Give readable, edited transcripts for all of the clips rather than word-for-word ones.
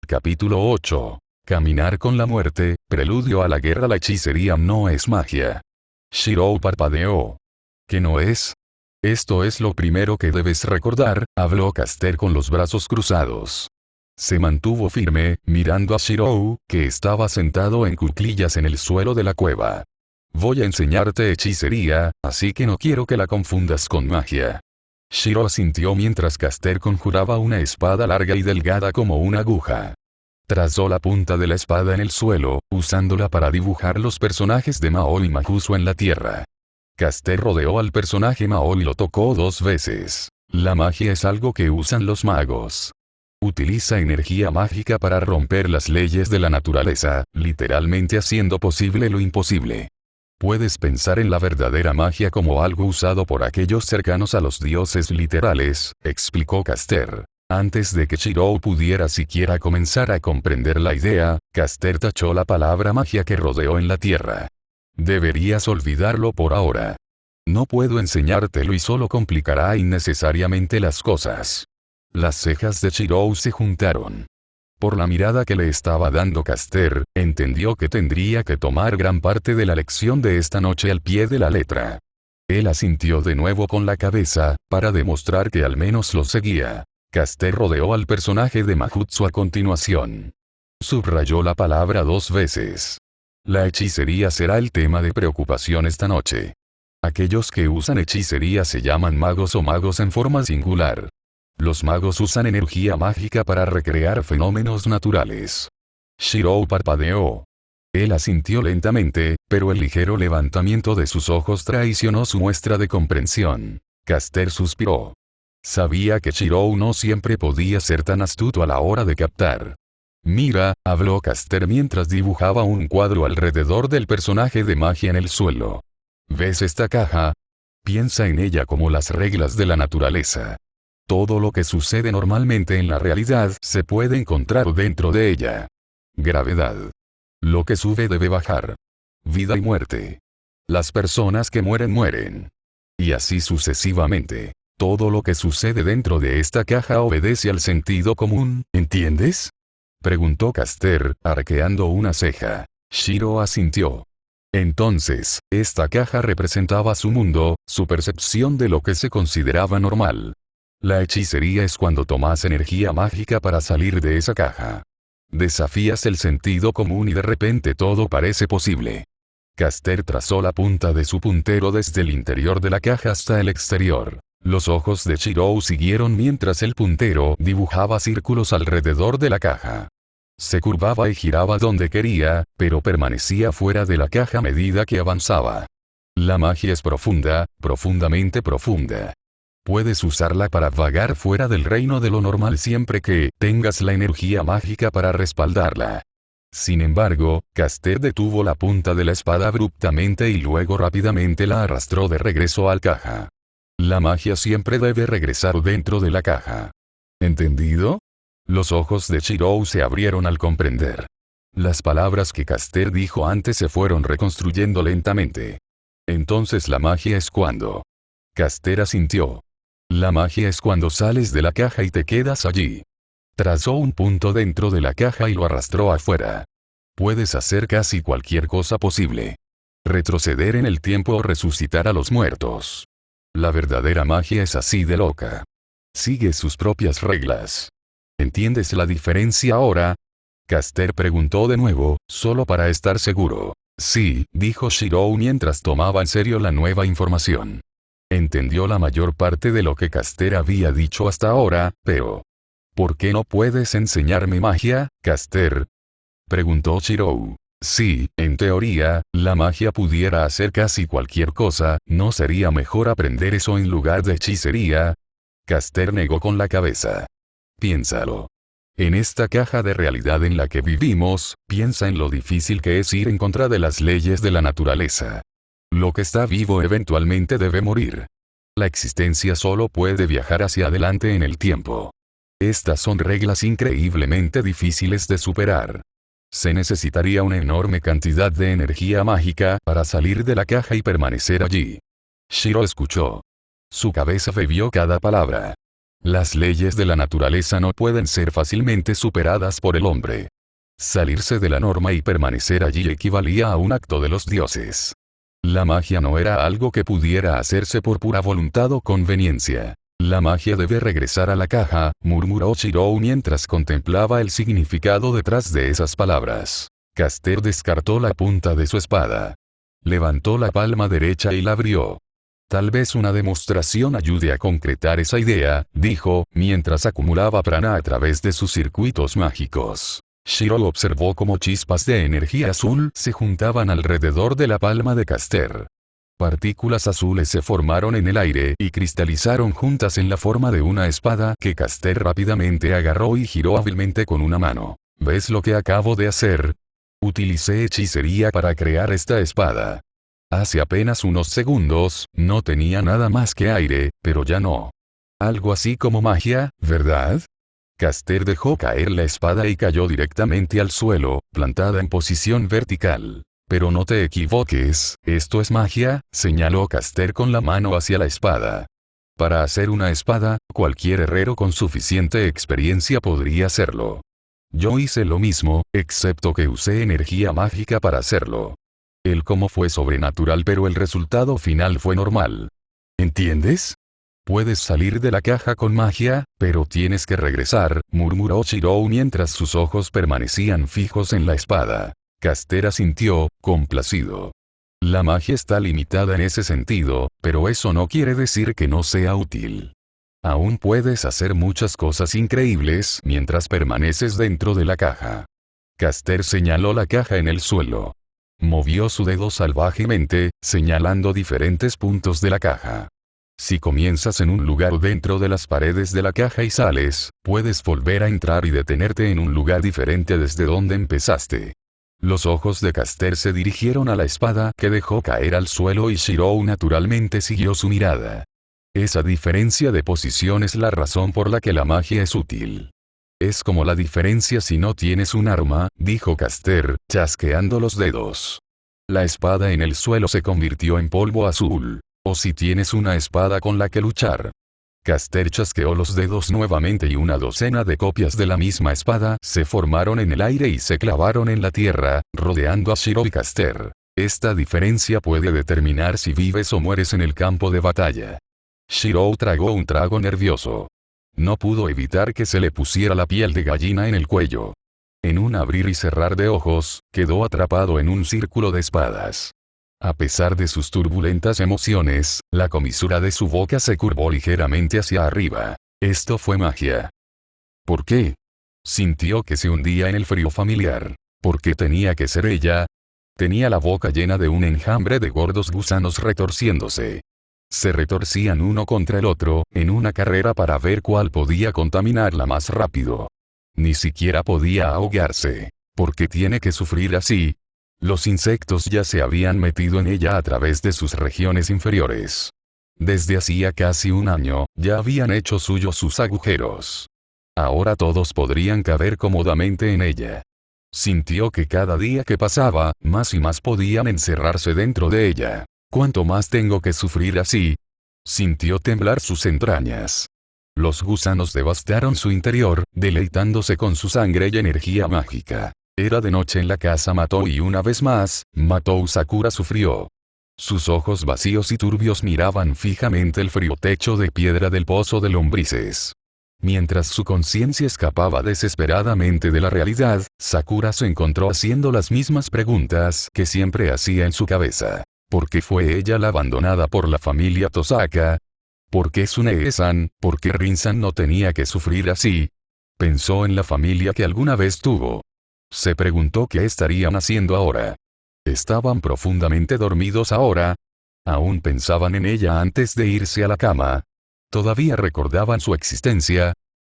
Capítulo 8. Caminar con la muerte, preludio a la guerra. La hechicería no es magia. Shirou parpadeó. ¿Qué no es? Esto es lo primero que debes recordar, habló Caster con los brazos cruzados. Se mantuvo firme, mirando a Shirou, que estaba sentado en cuclillas en el suelo de la cueva. Voy a enseñarte hechicería, así que no quiero que la confundas con magia. Shirou asintió mientras Caster conjuraba una espada larga y delgada como una aguja. Trazó la punta de la espada en el suelo, usándola para dibujar los personajes de Mao y Majuso en la tierra. Caster rodeó al personaje Mao y lo tocó 2 veces. La magia es algo que usan los magos. Utiliza energía mágica para romper las leyes de la naturaleza, literalmente haciendo posible lo imposible. Puedes pensar en la verdadera magia como algo usado por aquellos cercanos a los dioses literales, explicó Caster. Antes de que Shirou pudiera siquiera comenzar a comprender la idea, Caster tachó la palabra magia que rodeó en la tierra. Deberías olvidarlo por ahora. No puedo enseñártelo y solo complicará innecesariamente las cosas. Las cejas de Shirou se juntaron. Por la mirada que le estaba dando Caster, entendió que tendría que tomar gran parte de la lección de esta noche al pie de la letra. Él asintió de nuevo con la cabeza, para demostrar que al menos lo seguía. Caster rodeó al personaje de Majutsu a continuación. Subrayó la palabra 2 veces. La hechicería será el tema de preocupación esta noche. Aquellos que usan hechicería se llaman magos o magos en forma singular. Los magos usan energía mágica para recrear fenómenos naturales. Shirou parpadeó. Él asintió lentamente, pero el ligero levantamiento de sus ojos traicionó su muestra de comprensión. Caster suspiró. Sabía que Shirou no siempre podía ser tan astuto a la hora de captar. Mira, habló Caster mientras dibujaba un cuadro alrededor del personaje de magia en el suelo. ¿Ves esta caja? Piensa en ella como las reglas de la naturaleza. Todo lo que sucede normalmente en la realidad se puede encontrar dentro de ella. Gravedad. Lo que sube debe bajar. Vida y muerte. Las personas que mueren mueren. Y así sucesivamente. Todo lo que sucede dentro de esta caja obedece al sentido común, ¿entiendes? Preguntó Caster, arqueando una ceja. Shirou asintió. Entonces, esta caja representaba su mundo, su percepción de lo que se consideraba normal. La hechicería es cuando tomas energía mágica para salir de esa caja. Desafías el sentido común y de repente todo parece posible. Caster trazó la punta de su puntero desde el interior de la caja hasta el exterior. Los ojos de Shirou siguieron mientras el puntero dibujaba círculos alrededor de la caja. Se curvaba y giraba donde quería, pero permanecía fuera de la caja a medida que avanzaba. La magia es profunda, profundamente profunda. Puedes usarla para vagar fuera del reino de lo normal siempre que tengas la energía mágica para respaldarla. Sin embargo, Caster detuvo la punta de la espada abruptamente y luego rápidamente la arrastró de regreso al caja. La magia siempre debe regresar dentro de la caja. ¿Entendido? Los ojos de Shirou se abrieron al comprender. Las palabras que Caster dijo antes se fueron reconstruyendo lentamente. Entonces la magia es cuando. Caster asintió. La magia es cuando sales de la caja y te quedas allí. Trazó un punto dentro de la caja y lo arrastró afuera. Puedes hacer casi cualquier cosa posible. Retroceder en el tiempo o resucitar a los muertos. La verdadera magia es así de loca. Sigue sus propias reglas. ¿Entiendes la diferencia ahora? Caster preguntó de nuevo, solo para estar seguro. Sí, dijo Shirou mientras tomaba en serio la nueva información. Entendió la mayor parte de lo que Caster había dicho hasta ahora, pero... ¿Por qué no puedes enseñarme magia, Caster? Preguntó Shirou. Sí, en teoría, la magia pudiera hacer casi cualquier cosa, ¿no sería mejor aprender eso en lugar de hechicería? Caster negó con la cabeza. Piénsalo. En esta caja de realidad en la que vivimos, piensa en lo difícil que es ir en contra de las leyes de la naturaleza. Lo que está vivo eventualmente debe morir. La existencia solo puede viajar hacia adelante en el tiempo. Estas son reglas increíblemente difíciles de superar. Se necesitaría una enorme cantidad de energía mágica para salir de la caja y permanecer allí. Shirou escuchó. Su cabeza bebió cada palabra. Las leyes de la naturaleza no pueden ser fácilmente superadas por el hombre. Salirse de la norma y permanecer allí equivalía a un acto de los dioses. La magia no era algo que pudiera hacerse por pura voluntad o conveniencia. La magia debe regresar a la caja, murmuró Shirou mientras contemplaba el significado detrás de esas palabras. Caster descartó la punta de su espada. Levantó la palma derecha y la abrió. Tal vez una demostración ayude a concretar esa idea, dijo, mientras acumulaba prana a través de sus circuitos mágicos. Shirou observó cómo chispas de energía azul se juntaban alrededor de la palma de Caster. Partículas azules se formaron en el aire y cristalizaron juntas en la forma de una espada que Caster rápidamente agarró y giró hábilmente con una mano. ¿Ves lo que acabo de hacer? Utilicé hechicería para crear esta espada. Hace apenas unos segundos, no tenía nada más que aire, pero ya no. Algo así como magia, ¿verdad? Caster dejó caer la espada y cayó directamente al suelo, plantada en posición vertical. Pero no te equivoques, esto es magia, señaló Caster con la mano hacia la espada. Para hacer una espada, cualquier herrero con suficiente experiencia podría hacerlo. Yo hice lo mismo, excepto que usé energía mágica para hacerlo. El cómo fue sobrenatural, pero el resultado final fue normal. ¿Entiendes? Puedes salir de la caja con magia, pero tienes que regresar, murmuró Shirou mientras sus ojos permanecían fijos en la espada. Caster asintió, complacido. La magia está limitada en ese sentido, pero eso no quiere decir que no sea útil. Aún puedes hacer muchas cosas increíbles mientras permaneces dentro de la caja. Caster señaló la caja en el suelo. Movió su dedo salvajemente, señalando diferentes puntos de la caja. Si comienzas en un lugar dentro de las paredes de la caja y sales, puedes volver a entrar y detenerte en un lugar diferente desde donde empezaste. Los ojos de Caster se dirigieron a la espada que dejó caer al suelo y Shirou naturalmente siguió su mirada. Esa diferencia de posición es la razón por la que la magia es útil. Es como la diferencia si no tienes un arma, dijo Caster, chasqueando los dedos. La espada en el suelo se convirtió en polvo azul. O si tienes una espada con la que luchar. Caster chasqueó los dedos nuevamente y una docena de copias de la misma espada se formaron en el aire y se clavaron en la tierra, rodeando a Shirou y Caster. Esta diferencia puede determinar si vives o mueres en el campo de batalla. Shirou tragó un trago nervioso. No pudo evitar que se le pusiera la piel de gallina en el cuello. En un abrir y cerrar de ojos, quedó atrapado en un círculo de espadas. A pesar de sus turbulentas emociones, la comisura de su boca se curvó ligeramente hacia arriba. Esto fue magia. ¿Por qué? Sintió que se hundía en el frío familiar. ¿Por qué tenía que ser ella? Tenía la boca llena de un enjambre de gordos gusanos retorciéndose. Se retorcían uno contra el otro, en una carrera para ver cuál podía contaminarla más rápido. Ni siquiera podía ahogarse. ¿Por qué tiene que sufrir así? Los insectos ya se habían metido en ella a través de sus regiones inferiores. Desde hacía casi un año, ya habían hecho suyos sus agujeros. Ahora todos podrían caber cómodamente en ella. Sintió que cada día que pasaba, más y más podían encerrarse dentro de ella. ¿Cuánto más tengo que sufrir así? Sintió temblar sus entrañas. Los gusanos devastaron su interior, deleitándose con su sangre y energía mágica. Era de noche en la casa Matou y una vez más, Matou Sakura sufrió. Sus ojos vacíos y turbios miraban fijamente el frío techo de piedra del pozo de lombrices. Mientras su conciencia escapaba desesperadamente de la realidad, Sakura se encontró haciendo las mismas preguntas que siempre hacía en su cabeza. ¿Por qué fue ella la abandonada por la familia Tosaka? ¿Por qué Tsunade-san? ¿Por qué Rin-san no tenía que sufrir así? Pensó en la familia que alguna vez tuvo. Se preguntó qué estarían haciendo ahora. ¿Estaban profundamente dormidos ahora? ¿Aún pensaban en ella antes de irse a la cama? ¿Todavía recordaban su existencia?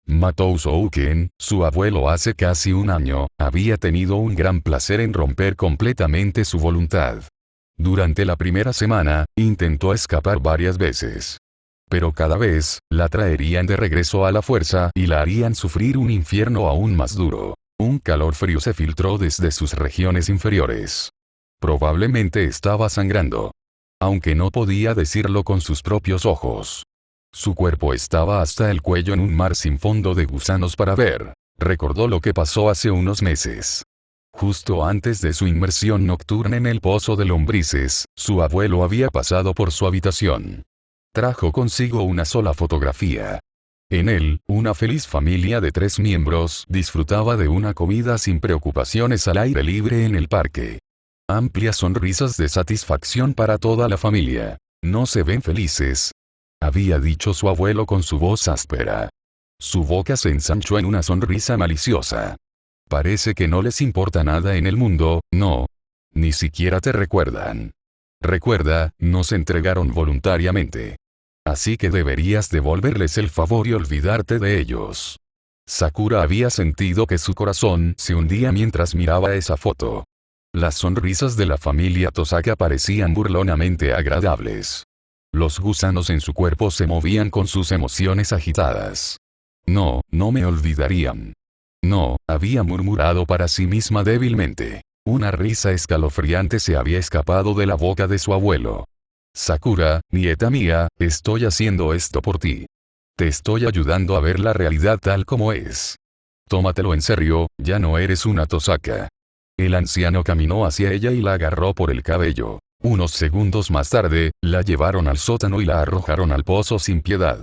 Matou Shouken, su abuelo hace casi un año, había tenido un gran placer en romper completamente su voluntad. Durante la primera semana, intentó escapar varias veces. Pero cada vez, la traerían de regreso a la fuerza y la harían sufrir un infierno aún más duro. Un calor frío se filtró desde sus regiones inferiores. Probablemente estaba sangrando. Aunque no podía decirlo con sus propios ojos. Su cuerpo estaba hasta el cuello en un mar sin fondo de gusanos para ver. Recordó lo que pasó hace unos meses. Justo antes de su inmersión nocturna en el pozo de lombrices, su abuelo había pasado por su habitación. Trajo consigo una sola fotografía. En él, una feliz familia de 3 miembros disfrutaba de una comida sin preocupaciones al aire libre en el parque. Amplias sonrisas de satisfacción para toda la familia. ¿No se ven felices?, había dicho su abuelo con su voz áspera. Su boca se ensanchó en una sonrisa maliciosa. Parece que no les importa nada en el mundo, ¿no? Ni siquiera te recuerdan. Recuerda, nos entregaron voluntariamente. Así que deberías devolverles el favor y olvidarte de ellos. Sakura había sentido que su corazón se hundía mientras miraba esa foto. Las sonrisas de la familia Tosaka parecían burlonamente agradables. Los gusanos en su cuerpo se movían con sus emociones agitadas. No, no me olvidarían. No, había murmurado para sí misma débilmente. Una risa escalofriante se había escapado de la boca de su abuelo. Sakura, nieta mía, estoy haciendo esto por ti. Te estoy ayudando a ver la realidad tal como es. Tómatelo en serio, ya no eres una Tosaka. El anciano caminó hacia ella y la agarró por el cabello. Unos segundos más tarde, la llevaron al sótano y la arrojaron al pozo sin piedad.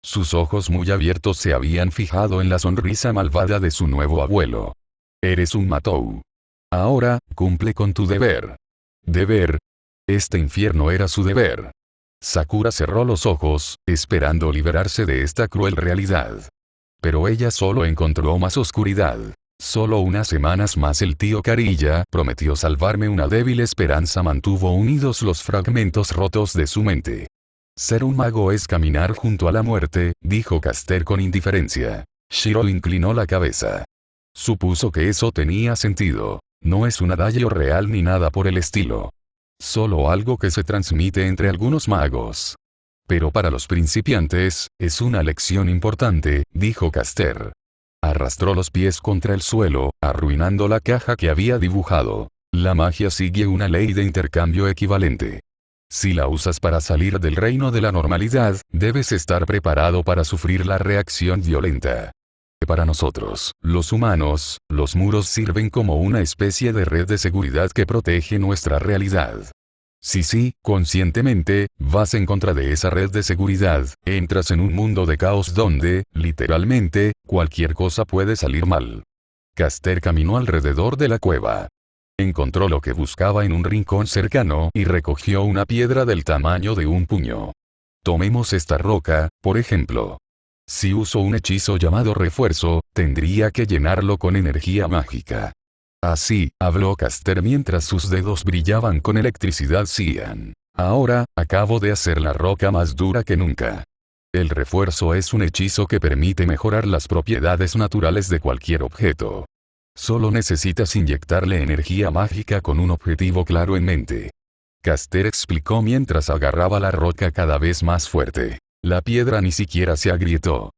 Sus ojos muy abiertos se habían fijado en la sonrisa malvada de su nuevo abuelo. Eres un Matou. Ahora, cumple con tu deber. ¿Deber? Este infierno era su deber. Sakura cerró los ojos, esperando liberarse de esta cruel realidad. Pero ella solo encontró más oscuridad. Solo unas semanas más el tío Carilla prometió salvarme. Una débil esperanza mantuvo unidos los fragmentos rotos de su mente. Ser un mago es caminar junto a la muerte, dijo Caster con indiferencia. Shiro inclinó la cabeza. Supuso que eso tenía sentido. No es un adagio real ni nada por el estilo. Solo algo que se transmite entre algunos magos. Pero para los principiantes, es una lección importante, dijo Caster. Arrastró los pies contra el suelo, arruinando la caja que había dibujado. La magia sigue una ley de intercambio equivalente. Si la usas para salir del reino de la normalidad, debes estar preparado para sufrir la reacción violenta. Para nosotros, los humanos, los muros sirven como una especie de red de seguridad que protege nuestra realidad. Si conscientemente, vas en contra de esa red de seguridad, entras en un mundo de caos donde, literalmente, cualquier cosa puede salir mal. Caster caminó alrededor de la cueva. Encontró lo que buscaba en un rincón cercano y recogió una piedra del tamaño de un puño. Tomemos esta roca, por ejemplo. Si uso un hechizo llamado refuerzo, tendría que llenarlo con energía mágica. Así, habló Caster mientras sus dedos brillaban con electricidad. Cian. Ahora, acabo de hacer la roca más dura que nunca. El refuerzo es un hechizo que permite mejorar las propiedades naturales de cualquier objeto. Solo necesitas inyectarle energía mágica con un objetivo claro en mente. Caster explicó mientras agarraba la roca cada vez más fuerte. La piedra ni siquiera se agrietó.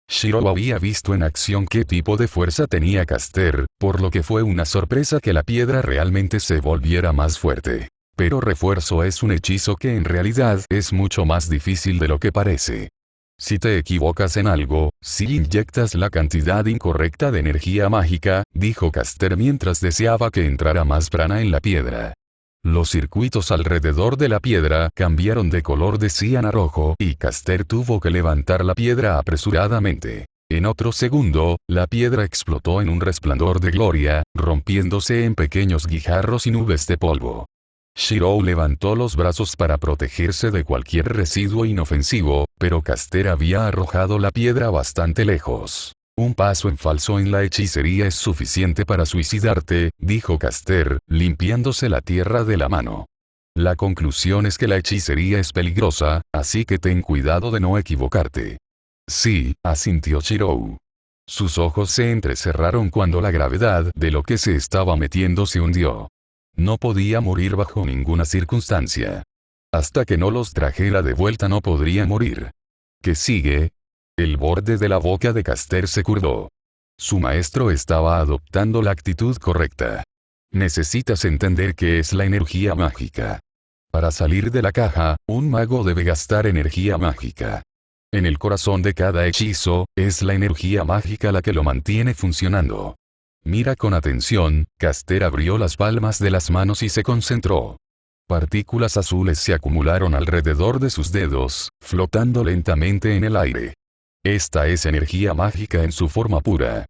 Shiro había visto en acción qué tipo de fuerza tenía Caster, por lo que fue una sorpresa que la piedra realmente se volviera más fuerte. Pero refuerzo es un hechizo que en realidad es mucho más difícil de lo que parece. Si te equivocas en algo, si inyectas la cantidad incorrecta de energía mágica, dijo Caster mientras deseaba que entrara más prana en la piedra. Los circuitos alrededor de la piedra cambiaron de color de cian a rojo y Caster tuvo que levantar la piedra apresuradamente. En otro segundo, la piedra explotó en un resplandor de gloria, rompiéndose en pequeños guijarros y nubes de polvo. Shiro levantó los brazos para protegerse de cualquier residuo inofensivo, pero Caster había arrojado la piedra bastante lejos. Un paso en falso en la hechicería es suficiente para suicidarte, dijo Caster, limpiándose la tierra de la mano. La conclusión es que la hechicería es peligrosa, así que ten cuidado de no equivocarte. Sí, asintió Shiro. Sus ojos se entrecerraron cuando la gravedad de lo que se estaba metiendo se hundió. No podía morir bajo ninguna circunstancia. Hasta que no los trajera de vuelta no podría morir. ¿Qué sigue? El borde de la boca de Caster se curvó. Su maestro estaba adoptando la actitud correcta. Necesitas entender qué es la energía mágica. Para salir de la caja, un mago debe gastar energía mágica. En el corazón de cada hechizo, es la energía mágica la que lo mantiene funcionando. Mira con atención, Caster abrió las palmas de las manos y se concentró. Partículas azules se acumularon alrededor de sus dedos, flotando lentamente en el aire. Esta es energía mágica en su forma pura.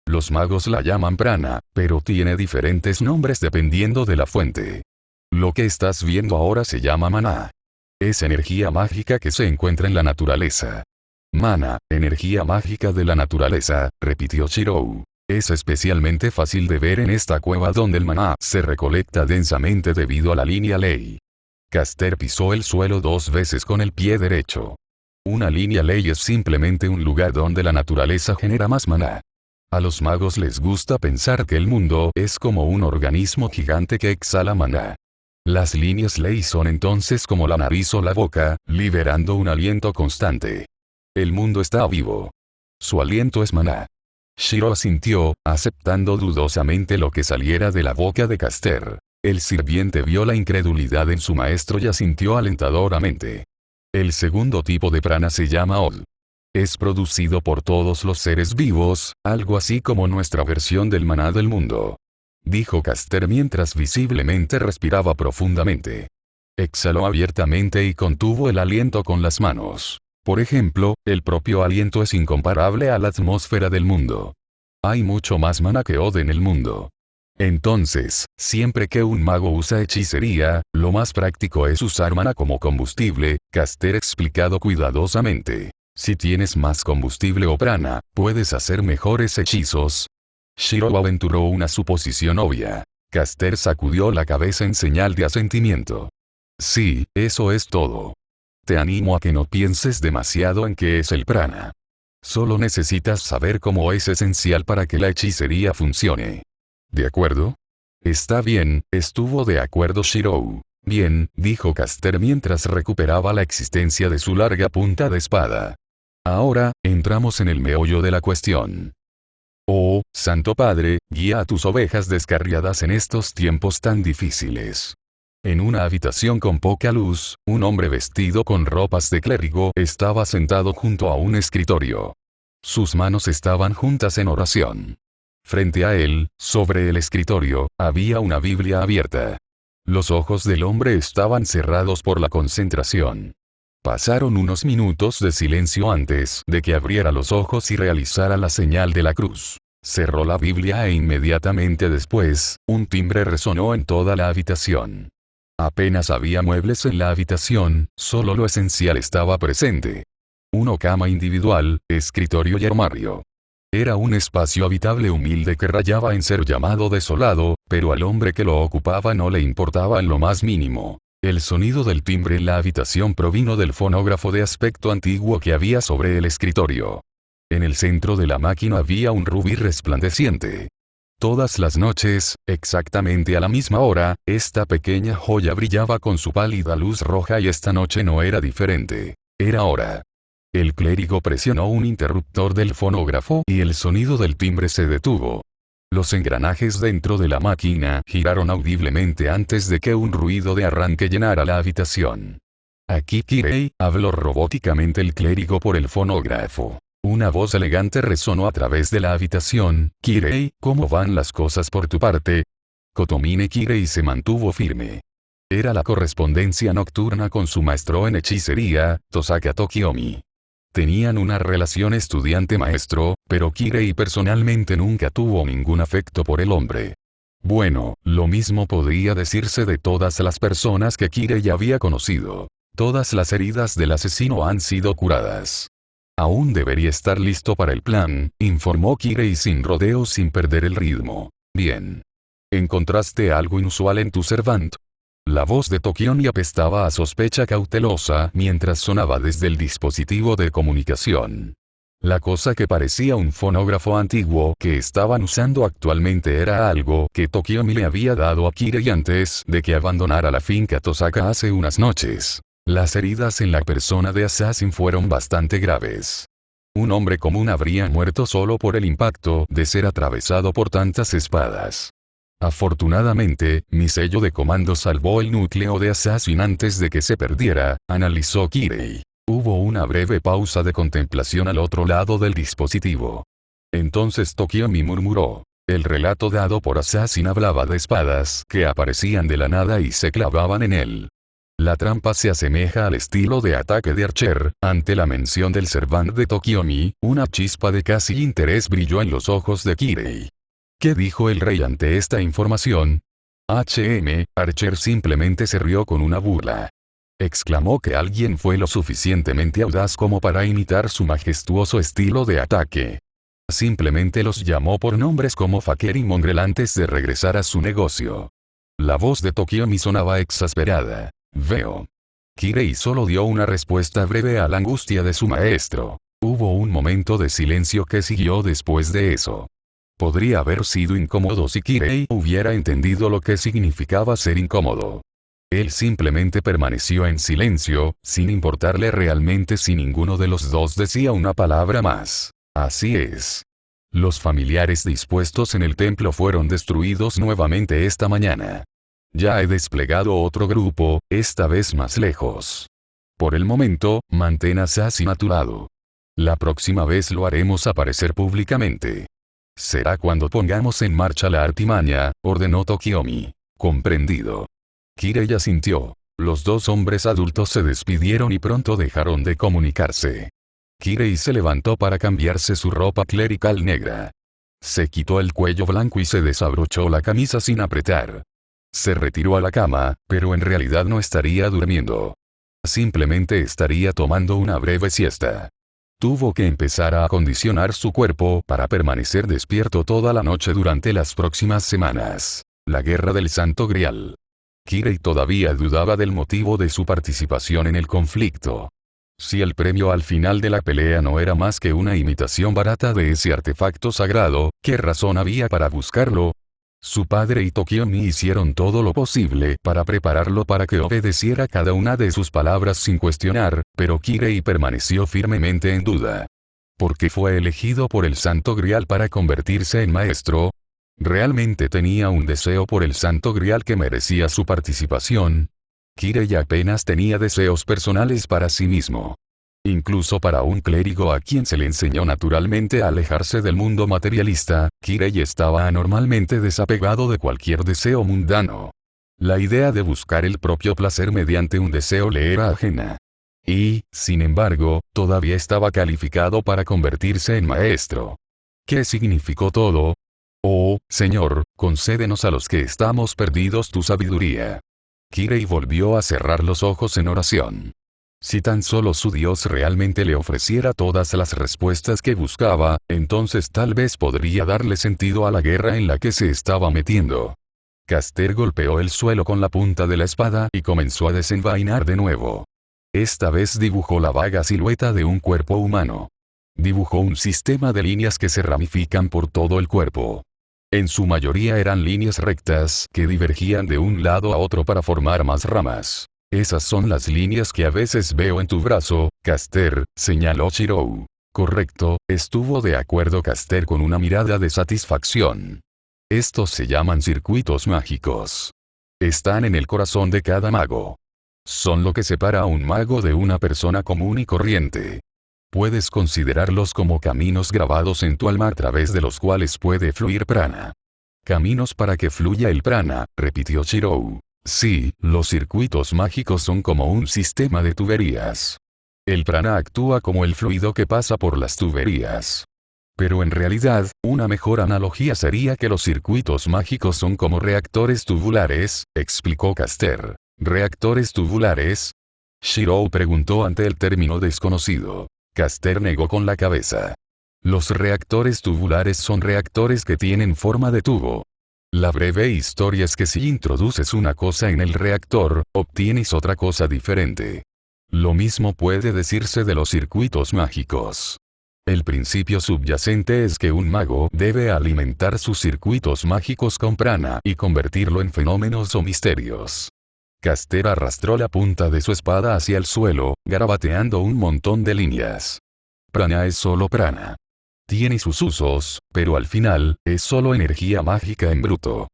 Los magos la llaman prana, pero tiene diferentes nombres dependiendo de la fuente. Lo que estás viendo ahora se llama maná. Es energía mágica que se encuentra en la naturaleza. Mana, energía mágica de la naturaleza, repitió Shirou. Es especialmente fácil de ver en esta cueva donde el maná se recolecta densamente debido a la línea ley. Caster pisó el suelo 2 veces con el pie derecho. Una línea ley es simplemente un lugar donde la naturaleza genera más maná. A los magos les gusta pensar que el mundo es como un organismo gigante que exhala maná. Las líneas ley son entonces como la nariz o la boca, liberando un aliento constante. El mundo está vivo. Su aliento es maná. Shiro asintió, aceptando dudosamente lo que saliera de la boca de Caster. El sirviente vio la incredulidad en su maestro y asintió alentadoramente. El segundo tipo de prana se llama Od. Es producido por todos los seres vivos, algo así como nuestra versión del maná del mundo. Dijo Caster mientras visiblemente respiraba profundamente. Exhaló abiertamente y contuvo el aliento con las manos. Por ejemplo, el propio aliento es incomparable a la atmósfera del mundo. Hay mucho más maná que Od en el mundo. Entonces, siempre que un mago usa hechicería, lo más práctico es usar maná como combustible, Caster explicado cuidadosamente. Si tienes más combustible o prana, puedes hacer mejores hechizos. Shiro aventuró una suposición obvia. Caster sacudió la cabeza en señal de asentimiento. Sí, eso es todo. Te animo a que no pienses demasiado en qué es el prana. Solo necesitas saber cómo es esencial para que la hechicería funcione. ¿De acuerdo? Está bien, estuvo de acuerdo Shirou. Bien, dijo Caster mientras recuperaba la existencia de su larga punta de espada. Ahora, entramos en el meollo de la cuestión. Oh, Santo Padre, guía a tus ovejas descarriadas en estos tiempos tan difíciles. En una habitación con poca luz, un hombre vestido con ropas de clérigo estaba sentado junto a un escritorio. Sus manos estaban juntas en oración. Frente a él, sobre el escritorio, había una Biblia abierta. Los ojos del hombre estaban cerrados por la concentración. Pasaron unos minutos de silencio antes de que abriera los ojos y realizara la señal de la cruz. Cerró la Biblia e inmediatamente después, un timbre resonó en toda la habitación. Apenas había muebles en la habitación, solo lo esencial estaba presente. Una cama individual, escritorio y armario. Era un espacio habitable humilde que rayaba en ser llamado desolado, pero al hombre que lo ocupaba no le importaba en lo más mínimo. El sonido del timbre en la habitación provino del fonógrafo de aspecto antiguo que había sobre el escritorio. En el centro de la máquina había un rubí resplandeciente. Todas las noches, exactamente a la misma hora, esta pequeña joya brillaba con su pálida luz roja y esta noche no era diferente. Era hora. El clérigo presionó un interruptor del fonógrafo y el sonido del timbre se detuvo. Los engranajes dentro de la máquina giraron audiblemente antes de que un ruido de arranque llenara la habitación. Aquí Kirei, habló robóticamente el clérigo por el fonógrafo. Una voz elegante resonó a través de la habitación. Kirei, ¿cómo van las cosas por tu parte? Kotomine Kirei se mantuvo firme. Era la correspondencia nocturna con su maestro en hechicería, Tosaka Tokiomi. Tenían una relación estudiante-maestro, pero Kirei personalmente nunca tuvo ningún afecto por el hombre. Bueno, lo mismo podría decirse de todas las personas que Kirei había conocido. Todas las heridas del asesino han sido curadas. Aún debería estar listo para el plan, informó Kirei sin rodeos sin perder el ritmo. Bien. ¿Encontraste algo inusual en tu servant? La voz de Tokiomi apestaba a sospecha cautelosa mientras sonaba desde el dispositivo de comunicación. La cosa que parecía un fonógrafo antiguo que estaban usando actualmente era algo que Tokiomi le había dado a Kirei antes de que abandonara la finca Tosaka hace unas noches. Las heridas en la persona de Assassin fueron bastante graves. Un hombre común habría muerto solo por el impacto de ser atravesado por tantas espadas. Afortunadamente, mi sello de comando salvó el núcleo de Assassin antes de que se perdiera, analizó Kirei. Hubo una breve pausa de contemplación al otro lado del dispositivo. Entonces Tokiomi murmuró. El relato dado por Assassin hablaba de espadas que aparecían de la nada y se clavaban en él. La trampa se asemeja al estilo de ataque de Archer. Ante la mención del Servant de Tokiomi, una chispa de casi interés brilló en los ojos de Kirei. ¿Qué dijo el rey ante esta información? Archer simplemente se rió con una burla. Exclamó que alguien fue lo suficientemente audaz como para imitar su majestuoso estilo de ataque. Simplemente los llamó por nombres como Faker y Mongrel antes de regresar a su negocio. La voz de Tokiomi sonaba exasperada. Veo. Kirei solo dio una respuesta breve a la angustia de su maestro. Hubo un momento de silencio que siguió después de eso. Podría haber sido incómodo si Kirei hubiera entendido lo que significaba ser incómodo. Él simplemente permaneció en silencio, sin importarle realmente si ninguno de los dos decía una palabra más. Así es. Los familiares dispuestos en el templo fueron destruidos nuevamente esta mañana. Ya he desplegado otro grupo, esta vez más lejos. Por el momento, mantén a Assassin a tu lado. La próxima vez lo haremos aparecer públicamente. Será cuando pongamos en marcha la artimaña, ordenó Tokiomi. Comprendido. Kirei asintió. Los dos hombres adultos se despidieron y pronto dejaron de comunicarse. Kirei se levantó para cambiarse su ropa clerical negra. Se quitó el cuello blanco y se desabrochó la camisa sin apretar. Se retiró a la cama, pero en realidad no estaría durmiendo. Simplemente estaría tomando una breve siesta. Tuvo que empezar a acondicionar su cuerpo para permanecer despierto toda la noche durante las próximas semanas. La guerra del Santo Grial. Kirei todavía dudaba del motivo de su participación en el conflicto. Si el premio al final de la pelea no era más que una imitación barata de ese artefacto sagrado, ¿qué razón había para buscarlo? Su padre y Tokiomi hicieron todo lo posible para prepararlo para que obedeciera cada una de sus palabras sin cuestionar, pero Kirei permaneció firmemente en duda. ¿Por qué fue elegido por el Santo Grial para convertirse en maestro? ¿Realmente tenía un deseo por el Santo Grial que merecía su participación? Kirei apenas tenía deseos personales para sí mismo. Incluso para un clérigo a quien se le enseñó naturalmente a alejarse del mundo materialista, Kirei estaba anormalmente desapegado de cualquier deseo mundano. La idea de buscar el propio placer mediante un deseo le era ajena. Y, sin embargo, todavía estaba calificado para convertirse en maestro. ¿Qué significó todo? Oh, Señor, concédenos a los que estamos perdidos tu sabiduría. Kirei volvió a cerrar los ojos en oración. Si tan solo su Dios realmente le ofreciera todas las respuestas que buscaba, entonces tal vez podría darle sentido a la guerra en la que se estaba metiendo. Caster golpeó el suelo con la punta de la espada y comenzó a desenvainar de nuevo. Esta vez dibujó la vaga silueta de un cuerpo humano. Dibujó un sistema de líneas que se ramifican por todo el cuerpo. En su mayoría eran líneas rectas que divergían de un lado a otro para formar más ramas. Esas son las líneas que a veces veo en tu brazo, Caster, señaló Shirou. Correcto, estuvo de acuerdo Caster con una mirada de satisfacción. Estos se llaman circuitos mágicos. Están en el corazón de cada mago. Son lo que separa a un mago de una persona común y corriente. Puedes considerarlos como caminos grabados en tu alma a través de los cuales puede fluir prana. Caminos para que fluya el prana, repitió Shirou. Sí, los circuitos mágicos son como un sistema de tuberías. El prana actúa como el fluido que pasa por las tuberías. Pero en realidad, una mejor analogía sería que los circuitos mágicos son como reactores tubulares, explicó Caster. ¿Reactores tubulares? Shirou preguntó ante el término desconocido. Caster negó con la cabeza. Los reactores tubulares son reactores que tienen forma de tubo. La breve historia es que si introduces una cosa en el reactor, obtienes otra cosa diferente. Lo mismo puede decirse de los circuitos mágicos. El principio subyacente es que un mago debe alimentar sus circuitos mágicos con prana y convertirlo en fenómenos o misterios. Caster arrastró la punta de su espada hacia el suelo, garabateando un montón de líneas. Prana es solo prana. Tiene sus usos, pero al final, es solo energía mágica en bruto.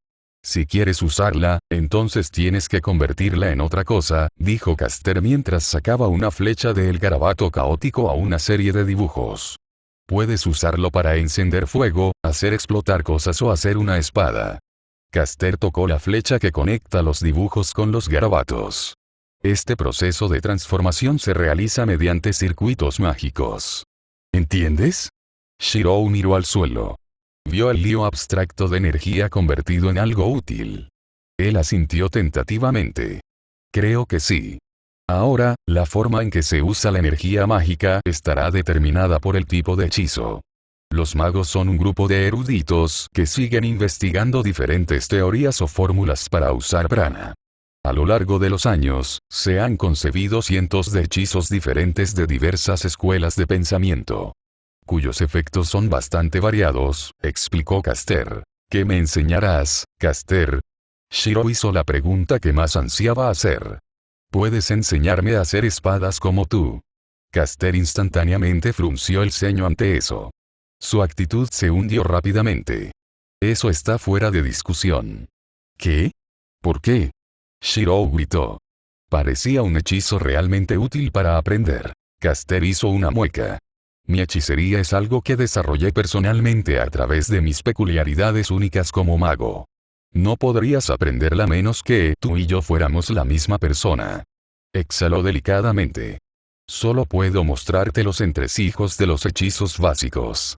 Si quieres usarla, entonces tienes que convertirla en otra cosa, dijo Caster mientras sacaba una flecha del garabato caótico a una serie de dibujos. Puedes usarlo para encender fuego, hacer explotar cosas o hacer una espada. Caster tocó la flecha que conecta los dibujos con los garabatos. Este proceso de transformación se realiza mediante circuitos mágicos. ¿Entiendes? Shirou miró al suelo. Vio el lío abstracto de energía convertido en algo útil. Él asintió tentativamente. Creo que sí. Ahora, la forma en que se usa la energía mágica estará determinada por el tipo de hechizo. Los magos son un grupo de eruditos que siguen investigando diferentes teorías o fórmulas para usar prana. A lo largo de los años, se han concebido cientos de hechizos diferentes de diversas escuelas de pensamiento, cuyos efectos son bastante variados, explicó Caster. ¿Qué me enseñarás, Caster? Shirou hizo la pregunta que más ansiaba hacer. ¿Puedes enseñarme a hacer espadas como tú? Caster instantáneamente frunció el ceño ante eso. Su actitud se hundió rápidamente. Eso está fuera de discusión. ¿Qué? ¿Por qué? Shirou gritó. Parecía un hechizo realmente útil para aprender. Caster hizo una mueca. Mi hechicería es algo que desarrollé personalmente a través de mis peculiaridades únicas como mago. No podrías aprenderla a menos que tú y yo fuéramos la misma persona. Exhaló delicadamente. Solo puedo mostrarte los entresijos de los hechizos básicos.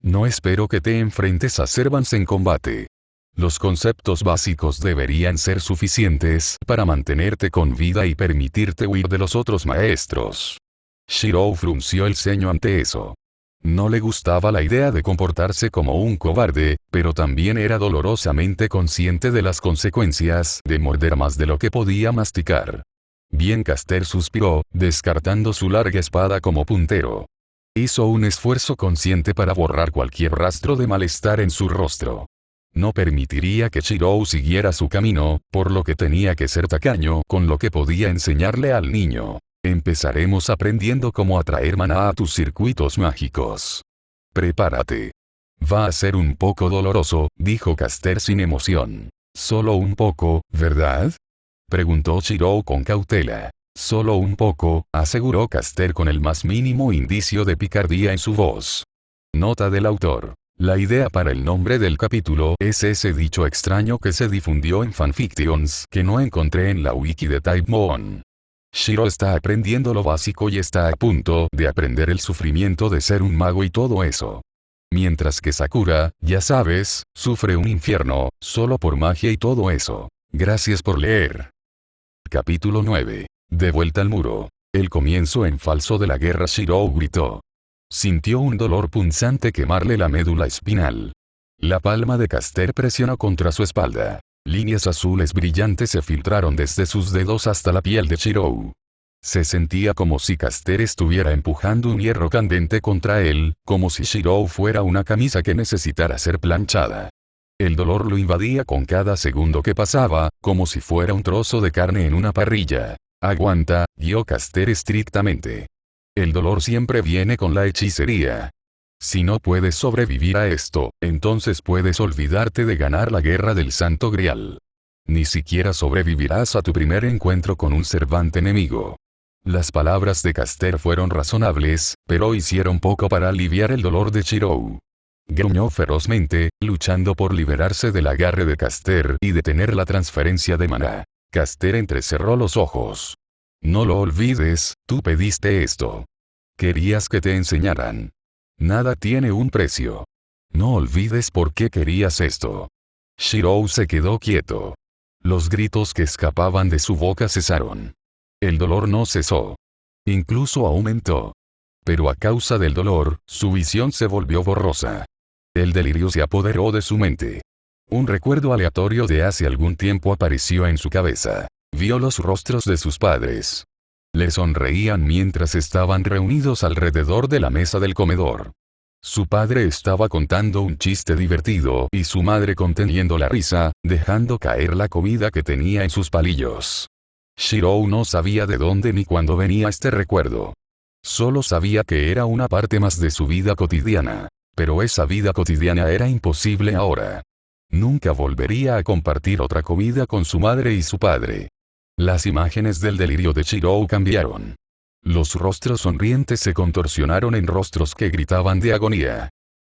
No espero que te enfrentes a Servants en combate. Los conceptos básicos deberían ser suficientes para mantenerte con vida y permitirte huir de los otros maestros. Shirou frunció el ceño ante eso. No le gustaba la idea de comportarse como un cobarde, pero también era dolorosamente consciente de las consecuencias de morder más de lo que podía masticar. Bien, Caster suspiró, descartando su larga espada como puntero. Hizo un esfuerzo consciente para borrar cualquier rastro de malestar en su rostro. No permitiría que Shirou siguiera su camino, por lo que tenía que ser tacaño con lo que podía enseñarle al niño. Empezaremos aprendiendo cómo atraer maná a tus circuitos mágicos. Prepárate. Va a ser un poco doloroso, dijo Caster sin emoción. Solo un poco, ¿verdad? Preguntó Shirou con cautela. Solo un poco, aseguró Caster con el más mínimo indicio de picardía en su voz. Nota del autor. La idea para el nombre del capítulo es ese dicho extraño que se difundió en fanfictions que no encontré en la wiki de Typemoon. Shirou está aprendiendo lo básico y está a punto de aprender el sufrimiento de ser un mago y todo eso. Mientras que Sakura, ya sabes, sufre un infierno, solo por magia y todo eso. Gracias por leer. Capítulo 9. De vuelta al muro. El comienzo en falso de la guerra. Shirou gritó. Sintió un dolor punzante quemarle la médula espinal. La palma de Caster presionó contra su espalda. Líneas azules brillantes se filtraron desde sus dedos hasta la piel de Shirou. Se sentía como si Caster estuviera empujando un hierro candente contra él, como si Shirou fuera una camisa que necesitara ser planchada. El dolor lo invadía con cada segundo que pasaba, como si fuera un trozo de carne en una parrilla. Aguanta, guió Caster estrictamente. El dolor siempre viene con la hechicería. Si no puedes sobrevivir a esto, entonces puedes olvidarte de ganar la guerra del Santo Grial. Ni siquiera sobrevivirás a tu primer encuentro con un Servant enemigo. Las palabras de Caster fueron razonables, pero hicieron poco para aliviar el dolor de Shirou. Gruñó ferozmente, luchando por liberarse del agarre de Caster y detener la transferencia de maná. Caster entrecerró los ojos. No lo olvides, tú pediste esto. Querías que te enseñaran. Nada tiene un precio. No olvides por qué querías esto. Shirou se quedó quieto. Los gritos que escapaban de su boca cesaron. El dolor no cesó. Incluso aumentó. Pero a causa del dolor, su visión se volvió borrosa. El delirio se apoderó de su mente. Un recuerdo aleatorio de hace algún tiempo apareció en su cabeza. Vio los rostros de sus padres. Le sonreían mientras estaban reunidos alrededor de la mesa del comedor. Su padre estaba contando un chiste divertido y su madre conteniendo la risa, dejando caer la comida que tenía en sus palillos. Shirou no sabía de dónde ni cuándo venía este recuerdo. Solo sabía que era una parte más de su vida cotidiana. Pero esa vida cotidiana era imposible ahora. Nunca volvería a compartir otra comida con su madre y su padre. Las imágenes del delirio de Shirou cambiaron. Los rostros sonrientes se contorsionaron en rostros que gritaban de agonía.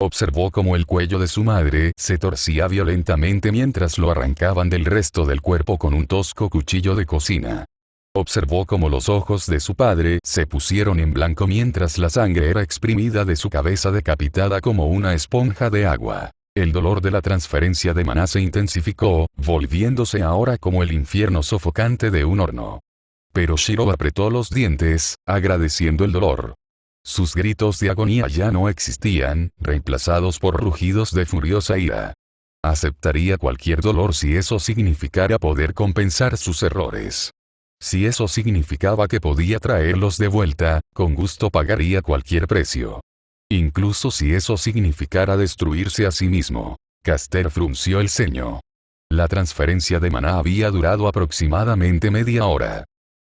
Observó cómo el cuello de su madre se torcía violentamente mientras lo arrancaban del resto del cuerpo con un tosco cuchillo de cocina. Observó cómo los ojos de su padre se pusieron en blanco mientras la sangre era exprimida de su cabeza decapitada como una esponja de agua. El dolor de la transferencia de maná se intensificó, volviéndose ahora como el infierno sofocante de un horno. Pero Shirou apretó los dientes, agradeciendo el dolor. Sus gritos de agonía ya no existían, reemplazados por rugidos de furiosa ira. Aceptaría cualquier dolor si eso significara poder compensar sus errores. Si eso significaba que podía traerlos de vuelta, con gusto pagaría cualquier precio. Incluso si eso significara destruirse a sí mismo. Caster frunció el ceño. La transferencia de maná había durado aproximadamente media hora.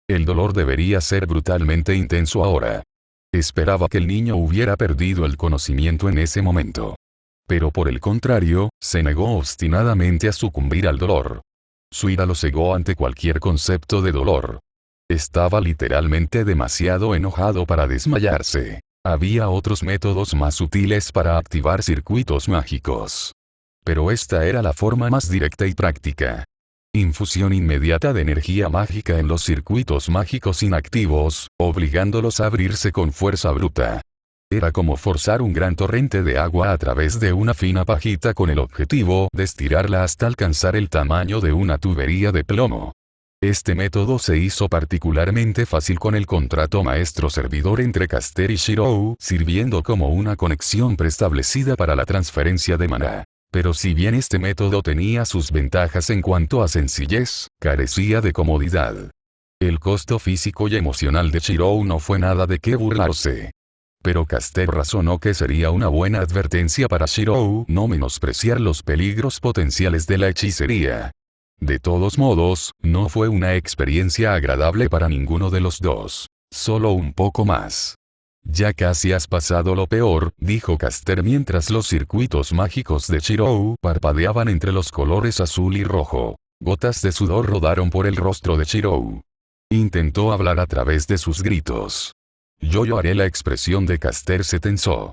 El dolor debería ser brutalmente intenso ahora. Esperaba que el niño hubiera perdido el conocimiento en ese momento. Pero por el contrario, se negó obstinadamente a sucumbir al dolor. Su ira lo cegó ante cualquier concepto de dolor. Estaba literalmente demasiado enojado para desmayarse. Había otros métodos más sutiles para activar circuitos mágicos. Pero esta era la forma más directa y práctica. Infusión inmediata de energía mágica en los circuitos mágicos inactivos, obligándolos a abrirse con fuerza bruta. Era como forzar un gran torrente de agua a través de una fina pajita con el objetivo de estirarla hasta alcanzar el tamaño de una tubería de plomo. Este método se hizo particularmente fácil con el contrato maestro-servidor entre Caster y Shirou, sirviendo como una conexión preestablecida para la transferencia de maná. Pero si bien este método tenía sus ventajas en cuanto a sencillez, carecía de comodidad. El costo físico y emocional de Shirou no fue nada de qué burlarse. Pero Caster razonó que sería una buena advertencia para Shirou no menospreciar los peligros potenciales de la hechicería. De todos modos, no fue una experiencia agradable para ninguno de los dos. Solo un poco más. Ya casi has pasado lo peor, dijo Caster mientras los circuitos mágicos de Shirou parpadeaban entre los colores azul y rojo. Gotas de sudor rodaron por el rostro de Shirou. Intentó hablar a través de sus gritos. Yo haré. La expresión de Caster se tensó.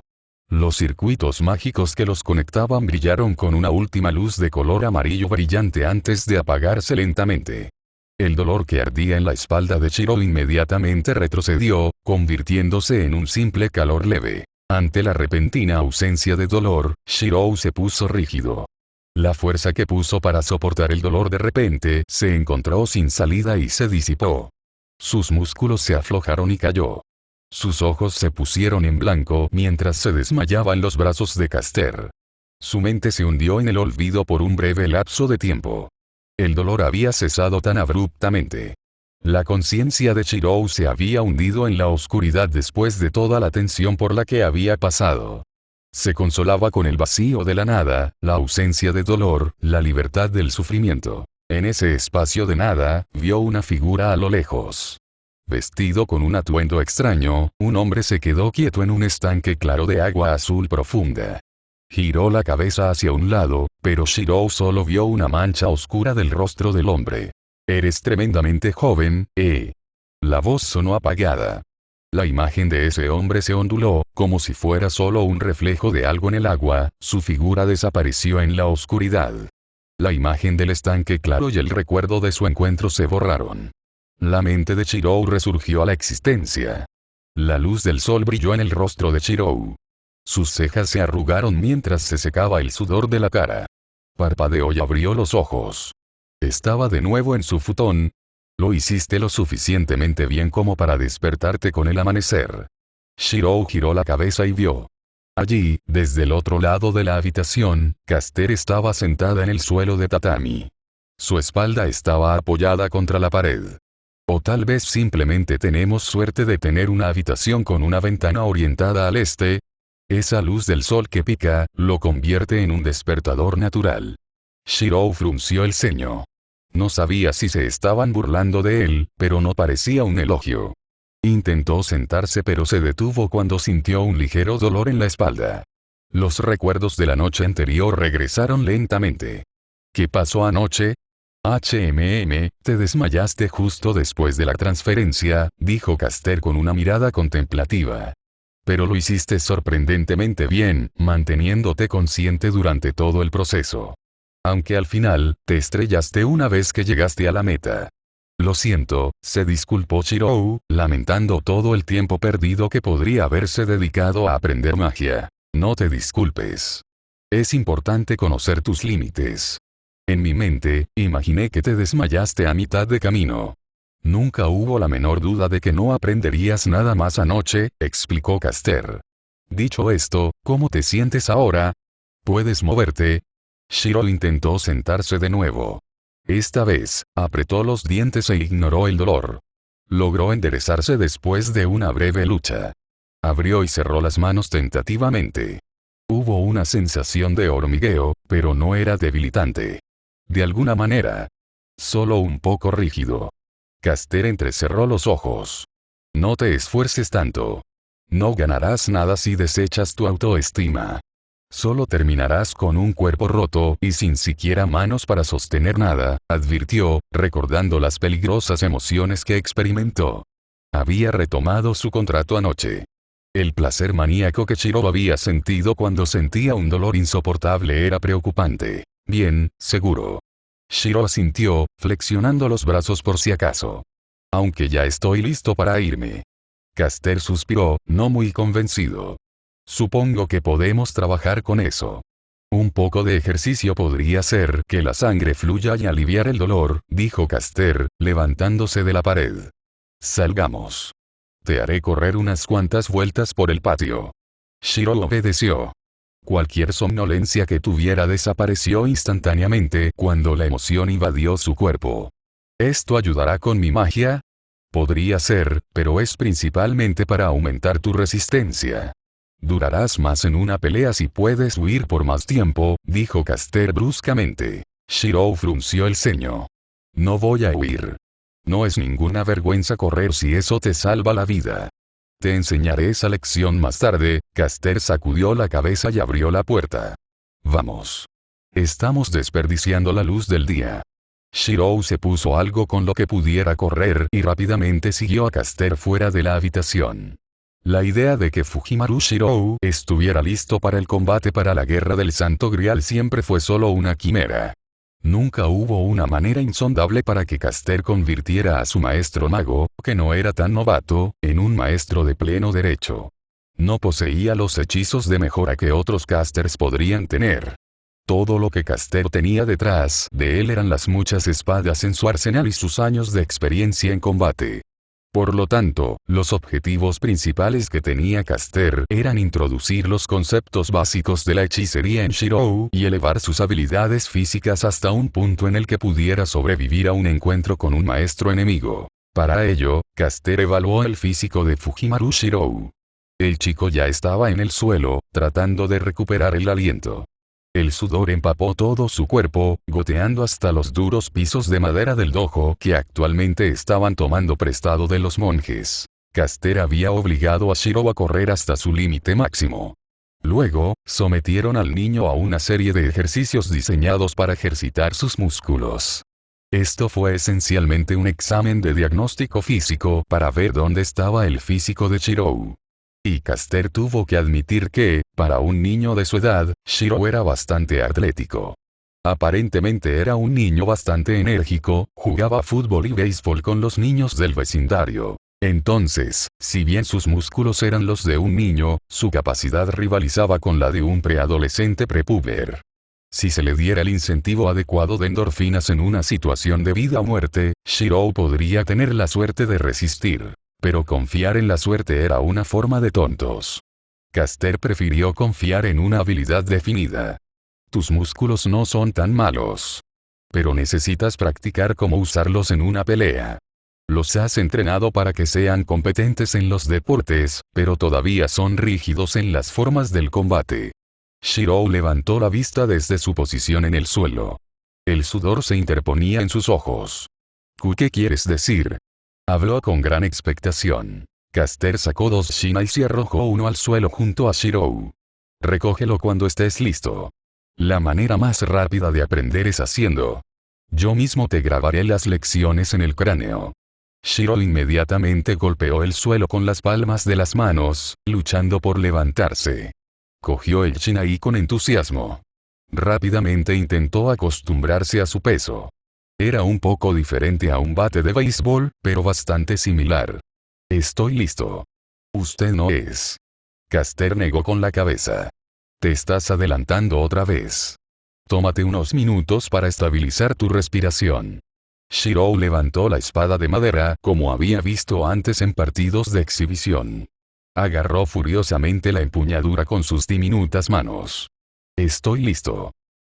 Los circuitos mágicos que los conectaban brillaron con una última luz de color amarillo brillante antes de apagarse lentamente. El dolor que ardía en la espalda de Shirou inmediatamente retrocedió, convirtiéndose en un simple calor leve. Ante la repentina ausencia de dolor, Shirou se puso rígido. La fuerza que puso para soportar el dolor de repente se encontró sin salida y se disipó. Sus músculos se aflojaron y cayó. Sus ojos se pusieron en blanco mientras se desmayaba en los brazos de Caster. Su mente se hundió en el olvido por un breve lapso de tiempo. El dolor había cesado tan abruptamente. La conciencia de Shirou se había hundido en la oscuridad después de toda la tensión por la que había pasado. Se consolaba con el vacío de la nada, la ausencia de dolor, la libertad del sufrimiento. En ese espacio de nada, vio una figura a lo lejos. Vestido con un atuendo extraño, un hombre se quedó quieto en un estanque claro de agua azul profunda. Giró la cabeza hacia un lado, pero Shirou solo vio una mancha oscura del rostro del hombre. «Eres tremendamente joven, ¿eh?» La voz sonó apagada. La imagen de ese hombre se onduló, como si fuera solo un reflejo de algo en el agua, su figura desapareció en la oscuridad. La imagen del estanque claro y el recuerdo de su encuentro se borraron. La mente de Shirou resurgió a la existencia. La luz del sol brilló en el rostro de Shirou. Sus cejas se arrugaron mientras se secaba el sudor de la cara. Parpadeó y abrió los ojos. Estaba de nuevo en su futón. Lo hiciste lo suficientemente bien como para despertarte con el amanecer. Shirou giró la cabeza y vio. Allí, desde el otro lado de la habitación, Caster estaba sentada en el suelo de tatami. Su espalda estaba apoyada contra la pared. O tal vez simplemente tenemos suerte de tener una habitación con una ventana orientada al este. Esa luz del sol que pica, lo convierte en un despertador natural. Shirou frunció el ceño. No sabía si se estaban burlando de él, pero no parecía un elogio. Intentó sentarse pero se detuvo cuando sintió un ligero dolor en la espalda. Los recuerdos de la noche anterior regresaron lentamente. ¿Qué pasó anoche? Te desmayaste justo después de la transferencia, dijo Caster con una mirada contemplativa. Pero lo hiciste sorprendentemente bien, manteniéndote consciente durante todo el proceso. Aunque al final, te estrellaste una vez que llegaste a la meta. Lo siento, se disculpó Shirou, lamentando todo el tiempo perdido que podría haberse dedicado a aprender magia. No te disculpes. Es importante conocer tus límites. En mi mente, imaginé que te desmayaste a mitad de camino. Nunca hubo la menor duda de que no aprenderías nada más anoche, explicó Caster. Dicho esto, ¿cómo te sientes ahora? ¿Puedes moverte? Shiro intentó sentarse de nuevo. Esta vez, apretó los dientes e ignoró el dolor. Logró enderezarse después de una breve lucha. Abrió y cerró las manos tentativamente. Hubo una sensación de hormigueo, pero no era debilitante. De alguna manera. Solo un poco rígido. Caster entrecerró los ojos. No te esfuerces tanto. No ganarás nada si desechas tu autoestima. Solo terminarás con un cuerpo roto y sin siquiera manos para sostener nada, advirtió, recordando las peligrosas emociones que experimentó. Había retomado su contrato anoche. El placer maníaco que Shiro había sentido cuando sentía un dolor insoportable era preocupante. Bien, seguro. Shiro asintió, flexionando los brazos por si acaso. Aunque ya estoy listo para irme. Caster suspiró, no muy convencido. Supongo que podemos trabajar con eso. Un poco de ejercicio podría hacer que la sangre fluya y aliviar el dolor, dijo Caster, levantándose de la pared. Salgamos. Te haré correr unas cuantas vueltas por el patio. Shiro obedeció. Cualquier somnolencia que tuviera desapareció instantáneamente cuando la emoción invadió su cuerpo. ¿Esto ayudará con mi magia? Podría ser, pero es principalmente para aumentar tu resistencia. Durarás más en una pelea si puedes huir por más tiempo, dijo Caster bruscamente. Shiro frunció el ceño. No voy a huir. No es ninguna vergüenza correr si eso te salva la vida. Te enseñaré esa lección más tarde. Caster sacudió la cabeza y abrió la puerta. Vamos. Estamos desperdiciando la luz del día. Shirou se puso algo con lo que pudiera correr y rápidamente siguió a Caster fuera de la habitación. La idea de que Fujimaru Shirou estuviera listo para el combate para la guerra del Santo Grial siempre fue solo una quimera. Nunca hubo una manera insondable para que Caster convirtiera a su maestro mago, que no era tan novato, en un maestro de pleno derecho. No poseía los hechizos de mejora que otros casters podrían tener. Todo lo que Caster tenía detrás de él eran las muchas espadas en su arsenal y sus años de experiencia en combate. Por lo tanto, los objetivos principales que tenía Caster eran introducir los conceptos básicos de la hechicería en Shirou y elevar sus habilidades físicas hasta un punto en el que pudiera sobrevivir a un encuentro con un maestro enemigo. Para ello, Caster evaluó el físico de Fujimaru Shirou. El chico ya estaba en el suelo, tratando de recuperar el aliento. El sudor empapó todo su cuerpo, goteando hasta los duros pisos de madera del dojo que actualmente estaban tomando prestado de los monjes. Caster había obligado a Shiro a correr hasta su límite máximo. Luego, sometieron al niño a una serie de ejercicios diseñados para ejercitar sus músculos. Esto fue esencialmente un examen de diagnóstico físico para ver dónde estaba el físico de Shirou. Y Caster tuvo que admitir que, para un niño de su edad, Shiro era bastante atlético. Aparentemente era un niño bastante enérgico, jugaba fútbol y béisbol con los niños del vecindario. Entonces, si bien sus músculos eran los de un niño, su capacidad rivalizaba con la de un preadolescente prepúber. Si se le diera el incentivo adecuado de endorfinas en una situación de vida o muerte, Shiro podría tener la suerte de resistir. Pero confiar en la suerte era una forma de tontos. Caster prefirió confiar en una habilidad definida. Tus músculos no son tan malos. Pero necesitas practicar cómo usarlos en una pelea. Los has entrenado para que sean competentes en los deportes, pero todavía son rígidos en las formas del combate. Shirou levantó la vista desde su posición en el suelo. El sudor se interponía en sus ojos. ¿Qué quieres decir? Habló con gran expectación. Caster sacó 2 shinais y arrojó uno al suelo junto a Shirou. Recógelo cuando estés listo. La manera más rápida de aprender es haciendo. Yo mismo te grabaré las lecciones en el cráneo. Shiro inmediatamente golpeó el suelo con las palmas de las manos, luchando por levantarse. Cogió el shinai con entusiasmo. Rápidamente intentó acostumbrarse a su peso. Era un poco diferente a un bate de béisbol, pero bastante similar. Estoy listo. Usted no es. Caster negó con la cabeza. Te estás adelantando otra vez. Tómate unos minutos para estabilizar tu respiración. Shiro levantó la espada de madera como había visto antes en partidos de exhibición. Agarró furiosamente la empuñadura con sus diminutas manos. Estoy listo.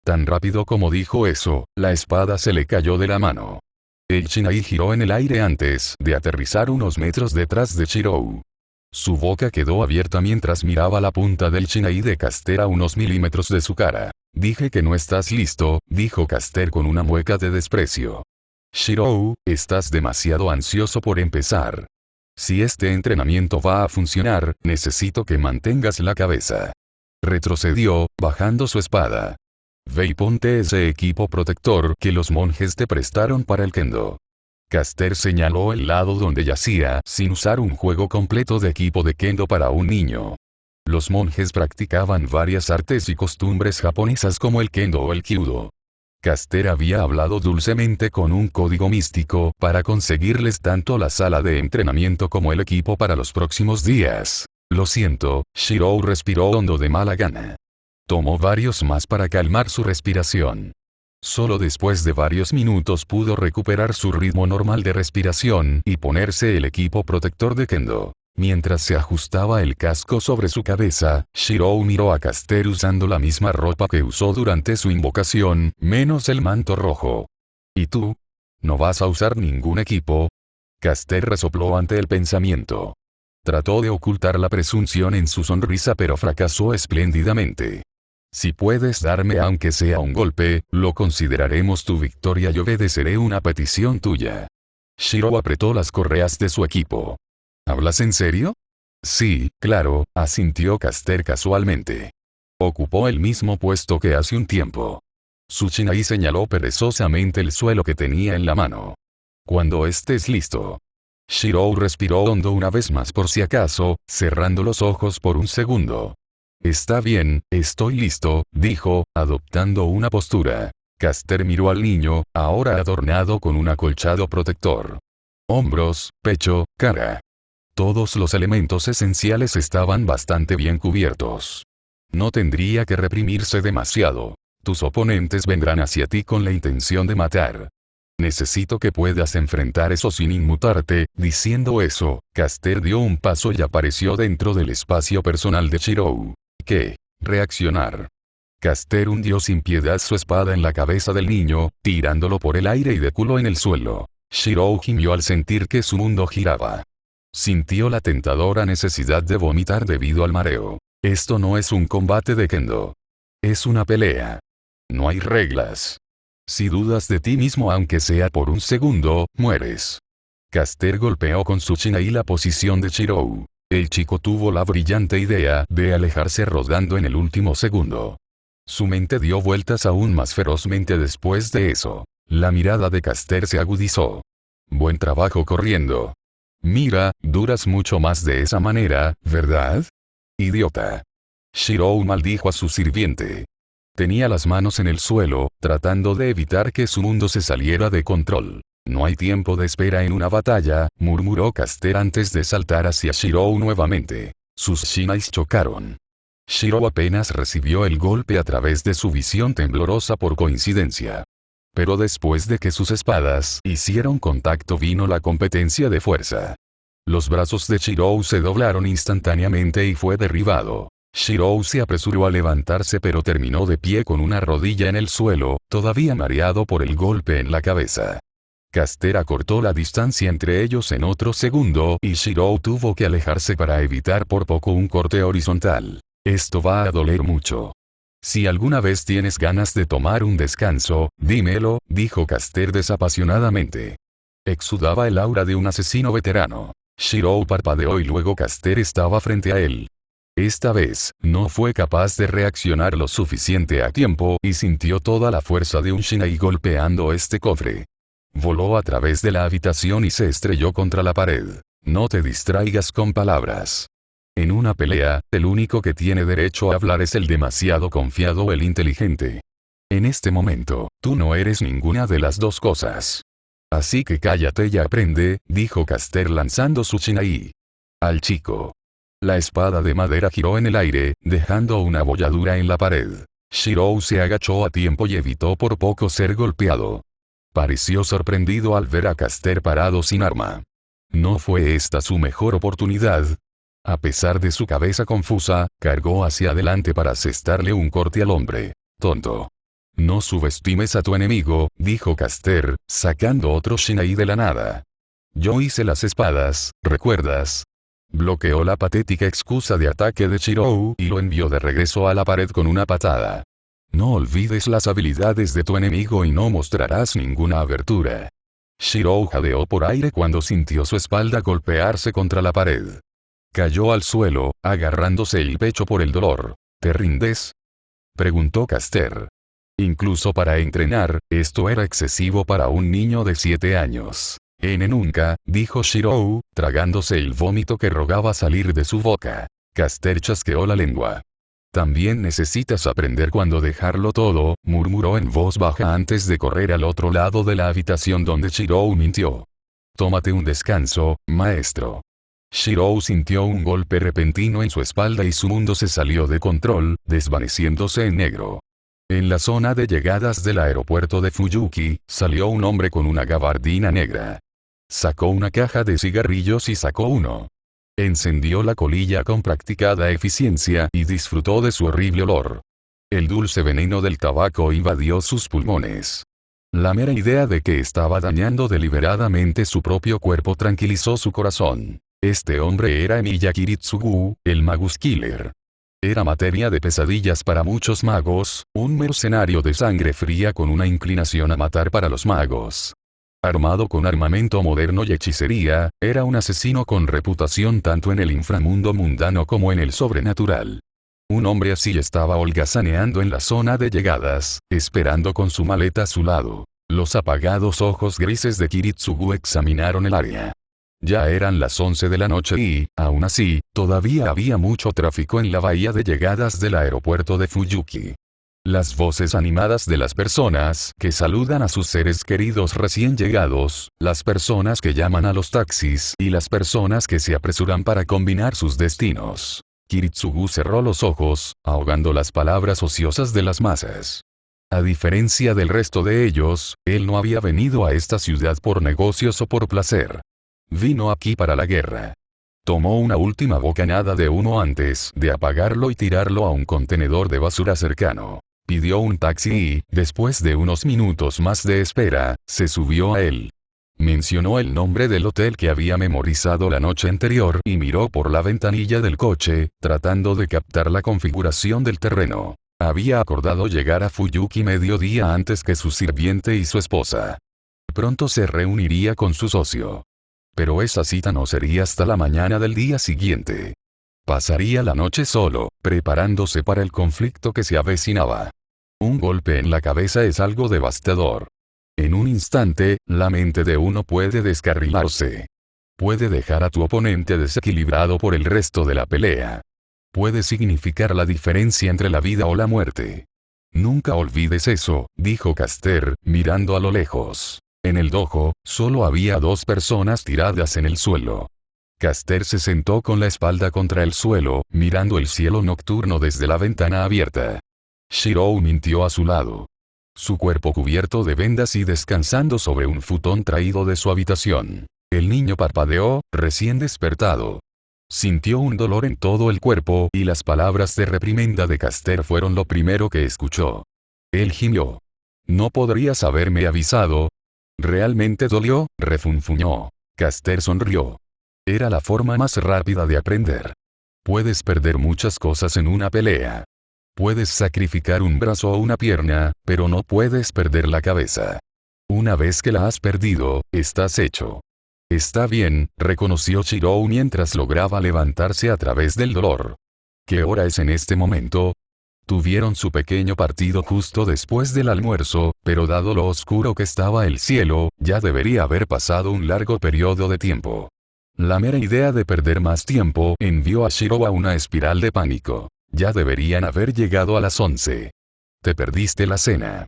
Tan rápido como dijo eso, la espada se le cayó de la mano. El shinai giró en el aire antes de aterrizar unos metros detrás de Shiro. Su boca quedó abierta mientras miraba la punta del shinai de Caster a unos milímetros de su cara. Dije que no estás listo, dijo Caster con una mueca de desprecio. Shiro, estás demasiado ansioso por empezar. Si este entrenamiento va a funcionar, necesito que mantengas la cabeza. Retrocedió, bajando su espada. Ve y ponte ese equipo protector que los monjes te prestaron para el kendo. Caster señaló el lado donde yacía, sin usar un juego completo de equipo de kendo para un niño. Los monjes practicaban varias artes y costumbres japonesas como el kendo o el kyudo. Caster había hablado dulcemente con un código místico para conseguirles tanto la sala de entrenamiento como el equipo para los próximos días. Lo siento, Shiro respiró hondo de mala gana. Tomó varios más para calmar su respiración. Solo después de varios minutos pudo recuperar su ritmo normal de respiración y ponerse el equipo protector de kendo. Mientras se ajustaba el casco sobre su cabeza, Shiro miró a Caster usando la misma ropa que usó durante su invocación, menos el manto rojo. ¿Y tú? ¿No vas a usar ningún equipo? Caster resopló ante el pensamiento. Trató de ocultar la presunción en su sonrisa pero fracasó espléndidamente. Si puedes darme aunque sea un golpe, lo consideraremos tu victoria y obedeceré una petición tuya. Shiro apretó las correas de su equipo. ¿Hablas en serio? Sí, claro, asintió Caster casualmente. Ocupó el mismo puesto que hace un tiempo. Su shinai señaló perezosamente el suelo que tenía en la mano. Cuando estés listo. Shiro respiró hondo una vez más por si acaso, cerrando los ojos por un segundo. Está bien, estoy listo, dijo, adoptando una postura. Caster miró al niño, ahora adornado con un acolchado protector. Hombros, pecho, cara. Todos los elementos esenciales estaban bastante bien cubiertos. No tendría que reprimirse demasiado. Tus oponentes vendrán hacia ti con la intención de matar. Necesito que puedas enfrentar eso sin inmutarte. Diciendo eso, Caster dio un paso y apareció dentro del espacio personal de Shiro. ¿Qué? Reaccionar. Caster hundió sin piedad su espada en la cabeza del niño, tirándolo por el aire y de culo en el suelo. Shiro gimió al sentir que su mundo giraba. Sintió la tentadora necesidad de vomitar debido al mareo. Esto no es un combate de kendo. Es una pelea. No hay reglas. Si dudas de ti mismo aunque sea por un segundo, mueres. Caster golpeó con su shinai la posición de Shiro. El chico tuvo la brillante idea de alejarse rodando en el último segundo. Su mente dio vueltas aún más ferozmente después de eso. La mirada de Caster se agudizó. Buen trabajo corriendo. Mira, duras mucho más de esa manera, ¿verdad? Idiota. Shiro maldijo a su sirviente. Tenía las manos en el suelo, tratando de evitar que su mundo se saliera de control. No hay tiempo de espera en una batalla, murmuró Caster antes de saltar hacia Shiro nuevamente. Sus shinais chocaron. Shiro apenas recibió el golpe a través de su visión temblorosa por coincidencia. Pero después de que sus espadas hicieron contacto vino la competencia de fuerza. Los brazos de Shiro se doblaron instantáneamente y fue derribado. Shiro se apresuró a levantarse pero terminó de pie con una rodilla en el suelo, todavía mareado por el golpe en la cabeza. Caster acortó la distancia entre ellos en otro segundo y Shiro tuvo que alejarse para evitar por poco un corte horizontal. Esto va a doler mucho. Si alguna vez tienes ganas de tomar un descanso, dímelo, dijo Caster desapasionadamente. Exudaba el aura de un asesino veterano. Shiro parpadeó y luego Caster estaba frente a él. Esta vez, no fue capaz de reaccionar lo suficiente a tiempo y sintió toda la fuerza de un Shinai golpeando este cofre. Voló a través de la habitación y se estrelló contra la pared. No te distraigas con palabras. En una pelea, el único que tiene derecho a hablar es el demasiado confiado o el inteligente. En este momento, tú no eres ninguna de las dos cosas. Así que cállate y aprende, dijo Caster lanzando su Shinai al chico. La espada de madera giró en el aire, dejando una bolladura en la pared. Shirou se agachó a tiempo y evitó por poco ser golpeado. Pareció sorprendido al ver a Caster parado sin arma. ¿No fue esta su mejor oportunidad? A pesar de su cabeza confusa, cargó hacia adelante para asestarle un corte al hombre. Tonto. No subestimes a tu enemigo, dijo Caster, sacando otro Shinai de la nada. Yo hice las espadas, ¿recuerdas? Bloqueó la patética excusa de ataque de Shirou y lo envió de regreso a la pared con una patada. No olvides las habilidades de tu enemigo y no mostrarás ninguna abertura. Shirou jadeó por aire cuando sintió su espalda golpearse contra la pared. Cayó al suelo, agarrándose el pecho por el dolor. ¿Te rindes?, preguntó Caster. Incluso para entrenar, esto era excesivo para un niño de 7 años. Nunca, dijo Shirou, tragándose el vómito que rogaba salir de su boca. Caster chasqueó la lengua. También necesitas aprender cuándo dejarlo todo, murmuró en voz baja antes de correr al otro lado de la habitación donde Shirou mintió. Tómate un descanso, maestro. Shirou sintió un golpe repentino en su espalda y su mundo se salió de control, desvaneciéndose en negro. En la zona de llegadas del aeropuerto de Fuyuki, salió un hombre con una gabardina negra. Sacó una caja de cigarrillos y sacó uno. Encendió la colilla con practicada eficiencia y disfrutó de su horrible olor. El dulce veneno del tabaco invadió sus pulmones. La mera idea de que estaba dañando deliberadamente su propio cuerpo tranquilizó su corazón. Este hombre era Emiya Kiritsugu, el Magus Killer. Era materia de pesadillas para muchos magos, un mercenario de sangre fría con una inclinación a matar para los magos. Armado con armamento moderno y hechicería, era un asesino con reputación tanto en el inframundo mundano como en el sobrenatural. Un hombre así estaba holgazaneando en la zona de llegadas, esperando con su maleta a su lado. Los apagados ojos grises de Kiritsugu examinaron el área. Ya eran las 11 de la noche y, aún así, todavía había mucho tráfico en la bahía de llegadas del aeropuerto de Fuyuki. Las voces animadas de las personas que saludan a sus seres queridos recién llegados, las personas que llaman a los taxis y las personas que se apresuran para combinar sus destinos. Kiritsugu cerró los ojos, ahogando las palabras ociosas de las masas. A diferencia del resto de ellos, él no había venido a esta ciudad por negocios o por placer. Vino aquí para la guerra. Tomó una última bocanada de humo antes de apagarlo y tirarlo a un contenedor de basura cercano. Pidió un taxi y, después de unos minutos más de espera, se subió a él. Mencionó el nombre del hotel que había memorizado la noche anterior y miró por la ventanilla del coche, tratando de captar la configuración del terreno. Había acordado llegar a Fuyuki medio día antes que su sirviente y su esposa. Pronto se reuniría con su socio. Pero esa cita no sería hasta la mañana del día siguiente. Pasaría la noche solo, preparándose para el conflicto que se avecinaba. Un golpe en la cabeza es algo devastador. En un instante, la mente de uno puede descarrilarse. Puede dejar a tu oponente desequilibrado por el resto de la pelea. Puede significar la diferencia entre la vida o la muerte. Nunca olvides eso, dijo Caster, mirando a lo lejos. En el dojo, solo había 2 personas tiradas en el suelo. Caster se sentó con la espalda contra el suelo, mirando el cielo nocturno desde la ventana abierta. Shirou mintió a su lado. Su cuerpo cubierto de vendas y descansando sobre un futón traído de su habitación. El niño parpadeó, recién despertado. Sintió un dolor en todo el cuerpo y las palabras de reprimenda de Caster fueron lo primero que escuchó. Él gimió. ¿No podrías haberme avisado? ¿Realmente dolió?, refunfuñó. Caster sonrió. Era la forma más rápida de aprender. Puedes perder muchas cosas en una pelea. Puedes sacrificar un brazo o una pierna, pero no puedes perder la cabeza. Una vez que la has perdido, estás hecho. Está bien, reconoció Shirou mientras lograba levantarse a través del dolor. ¿Qué hora es en este momento? Tuvieron su pequeño partido justo después del almuerzo, pero dado lo oscuro que estaba el cielo, ya debería haber pasado un largo periodo de tiempo. La mera idea de perder más tiempo envió a Shiro a una espiral de pánico. Ya deberían haber llegado a las 11. Te perdiste la cena.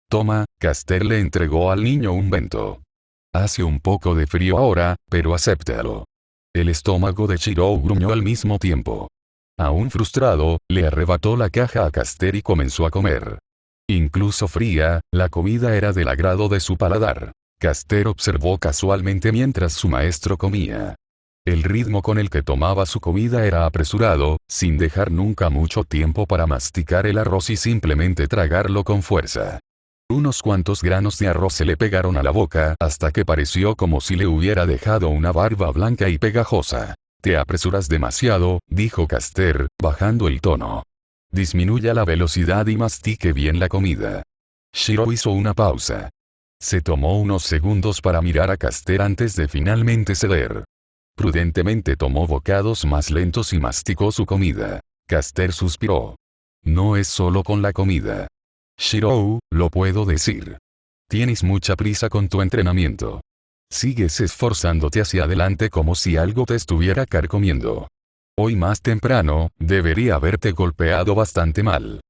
Toma, Caster le entregó al niño un bento. Hace un poco de frío ahora, pero acéptalo. El estómago de Shiro gruñó al mismo tiempo. Aún frustrado, le arrebató la caja a Caster y comenzó a comer. Incluso fría, la comida era del agrado de su paladar. Caster observó casualmente mientras su maestro comía. El ritmo con el que tomaba su comida era apresurado, sin dejar nunca mucho tiempo para masticar el arroz y simplemente tragarlo con fuerza. Unos cuantos granos de arroz se le pegaron a la boca hasta que pareció como si le hubiera dejado una barba blanca y pegajosa. Te apresuras demasiado, dijo Caster, bajando el tono. Disminuya la velocidad y mastique bien la comida. Shiro hizo una pausa. Se tomó unos segundos para mirar a Caster antes de finalmente ceder. Prudentemente tomó bocados más lentos y masticó su comida. Caster suspiró. No es solo con la comida. Shiro, lo puedo decir. Tienes mucha prisa con tu entrenamiento. Sigues esforzándote hacia adelante como si algo te estuviera carcomiendo. Hoy más temprano, debería haberte golpeado bastante mal.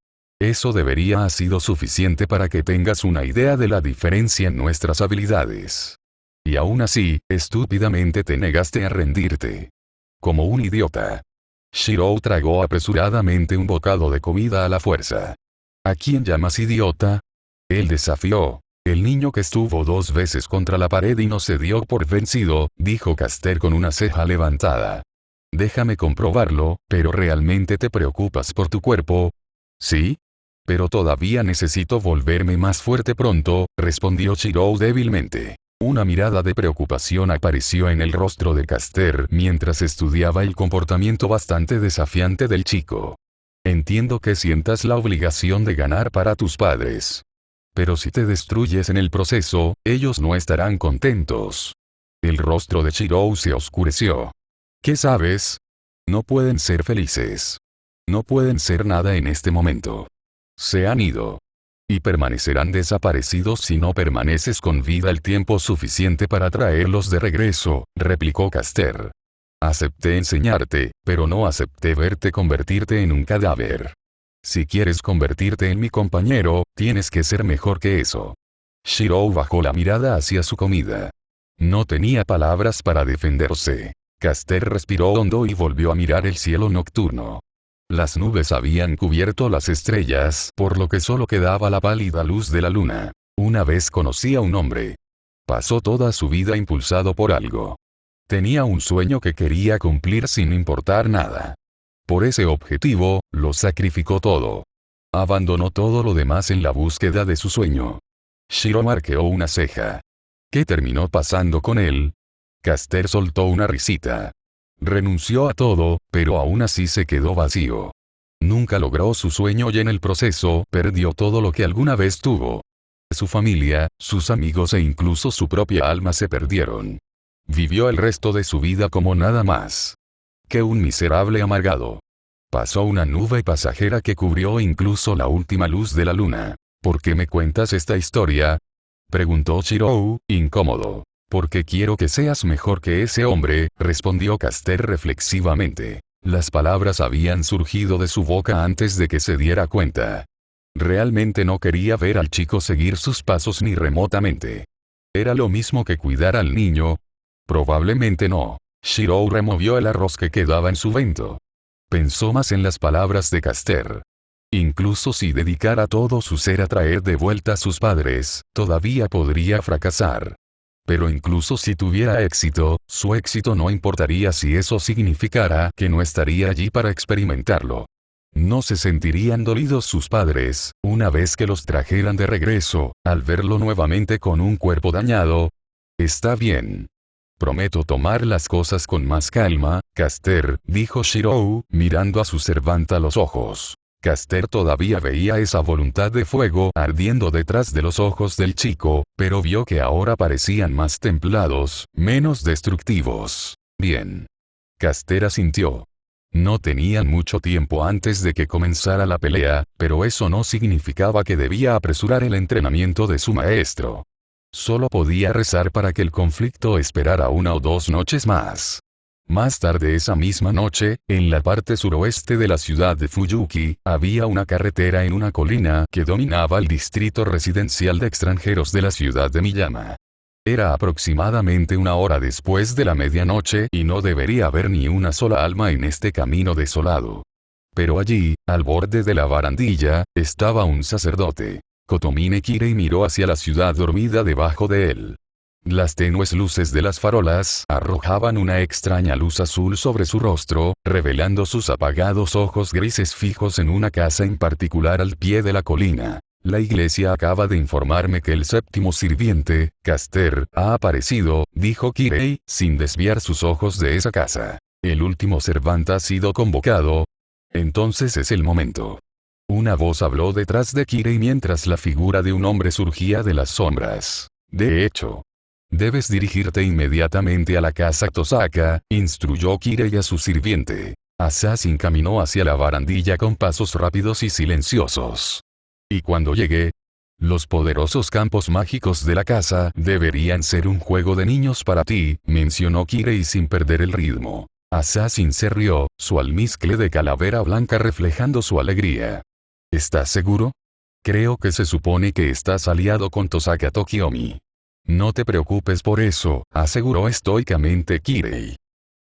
Eso debería haber sido suficiente para que tengas una idea de la diferencia en nuestras habilidades. Y aún así, estúpidamente te negaste a rendirte. Como un idiota. Shiro tragó apresuradamente un bocado de comida a la fuerza. ¿A quién llamas idiota? Él desafió. El niño que estuvo 2 veces contra la pared y no se dio por vencido, dijo Caster con una ceja levantada. Déjame comprobarlo, pero ¿realmente te preocupas por tu cuerpo? ¿Sí? Pero todavía necesito volverme más fuerte pronto, respondió Shiro débilmente. Una mirada de preocupación apareció en el rostro de Caster mientras estudiaba el comportamiento bastante desafiante del chico. Entiendo que sientas la obligación de ganar para tus padres. Pero si te destruyes en el proceso, ellos no estarán contentos. El rostro de Shiro se oscureció. ¿Qué sabes? No pueden ser felices. No pueden ser nada en este momento. Se han ido. Y permanecerán desaparecidos si no permaneces con vida el tiempo suficiente para traerlos de regreso, replicó Caster. Acepté enseñarte, pero no acepté verte convertirte en un cadáver. Si quieres convertirte en mi compañero, tienes que ser mejor que eso. Shiro bajó la mirada hacia su comida. No tenía palabras para defenderse. Caster respiró hondo y volvió a mirar el cielo nocturno. Las nubes habían cubierto las estrellas, por lo que solo quedaba la pálida luz de la luna. Una vez conocí a un hombre. Pasó toda su vida impulsado por algo. Tenía un sueño que quería cumplir sin importar nada. Por ese objetivo, lo sacrificó todo. Abandonó todo lo demás en la búsqueda de su sueño. Shiro arqueó una ceja. ¿Qué terminó pasando con él? Caster soltó una risita. Renunció a todo, pero aún así se quedó vacío. Nunca logró su sueño y en el proceso perdió todo lo que alguna vez tuvo. Su familia, sus amigos e incluso su propia alma se perdieron. Vivió el resto de su vida como nada más que un miserable amargado. Pasó una nube pasajera que cubrió incluso la última luz de la luna. ¿Por qué me cuentas esta historia? Preguntó Shiro, incómodo. Porque quiero que seas mejor que ese hombre, respondió Caster reflexivamente. Las palabras habían surgido de su boca antes de que se diera cuenta. Realmente no quería ver al chico seguir sus pasos ni remotamente. ¿Era lo mismo que cuidar al niño? Probablemente no. Shiro removió el arroz que quedaba en su bento. Pensó más en las palabras de Caster. Incluso si dedicara todo su ser a traer de vuelta a sus padres, todavía podría fracasar. Pero incluso si tuviera éxito, su éxito no importaría si eso significara que no estaría allí para experimentarlo. No se sentirían dolidos sus padres, una vez que los trajeran de regreso, al verlo nuevamente con un cuerpo dañado. Está bien. Prometo tomar las cosas con más calma, Caster, dijo Shiro, mirando a su servanta a los ojos. Caster todavía veía esa voluntad de fuego ardiendo detrás de los ojos del chico, pero vio que ahora parecían más templados, menos destructivos. Bien. Caster asintió. No tenían mucho tiempo antes de que comenzara la pelea, pero eso no significaba que debía apresurar el entrenamiento de su maestro. Solo podía rezar para que el conflicto esperara 1 o 2 noches más. Más tarde esa misma noche, en la parte suroeste de la ciudad de Fuyuki, había una carretera en una colina que dominaba el distrito residencial de extranjeros de la ciudad de Miyama. Era aproximadamente 1 hora después de la medianoche y no debería haber ni una sola alma en este camino desolado. Pero allí, al borde de la barandilla, estaba un sacerdote. Kotomine Kirei miró hacia la ciudad dormida debajo de él. Las tenues luces de las farolas arrojaban una extraña luz azul sobre su rostro, revelando sus apagados ojos grises fijos en una casa en particular al pie de la colina. La iglesia acaba de informarme que el séptimo sirviente, Caster, ha aparecido, dijo Kirei, sin desviar sus ojos de esa casa. El último servante ha sido convocado. Entonces es el momento. Una voz habló detrás de Kirei mientras la figura de un hombre surgía de las sombras. De hecho, debes dirigirte inmediatamente a la casa Tosaka, instruyó Kirei a su sirviente. Assassin caminó hacia la barandilla con pasos rápidos y silenciosos. Y cuando llegué, los poderosos campos mágicos de la casa deberían ser un juego de niños para ti, mencionó Kirei sin perder el ritmo. Assassin se rió, su almizcle de calavera blanca reflejando su alegría. ¿Estás seguro? Creo que se supone que estás aliado con Tosaka Tokiomi. No te preocupes por eso, aseguró estoicamente Kirei.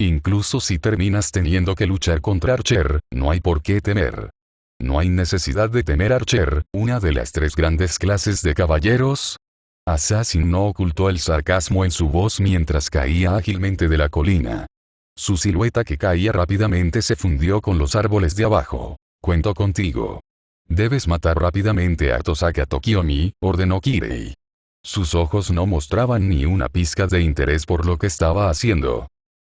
Incluso si terminas teniendo que luchar contra Archer, no hay por qué temer. No hay necesidad de temer a Archer, una de las 3 grandes clases de caballeros. Assassin no ocultó el sarcasmo en su voz mientras caía ágilmente de la colina. Su silueta que caía rápidamente se fundió con los árboles de abajo. Cuento contigo. Debes matar rápidamente a Tosaka Tokiomi, ordenó Kirei. Sus ojos no mostraban ni una pizca de interés por lo que estaba haciendo.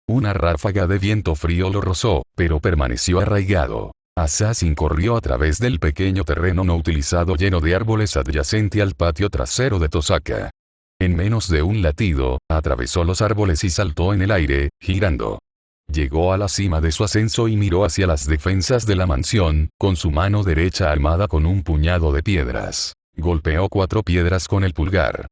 Una ráfaga de viento frío lo rozó, pero permaneció arraigado. Assassin corrió a través del pequeño terreno no utilizado lleno de árboles adyacente al patio trasero de Tosaka. En menos de un latido, atravesó los árboles y saltó en el aire, girando. Llegó a la cima de su ascenso y miró hacia las defensas de la mansión, con su mano derecha armada con un puñado de piedras. Golpeó 4 piedras con el pulgar.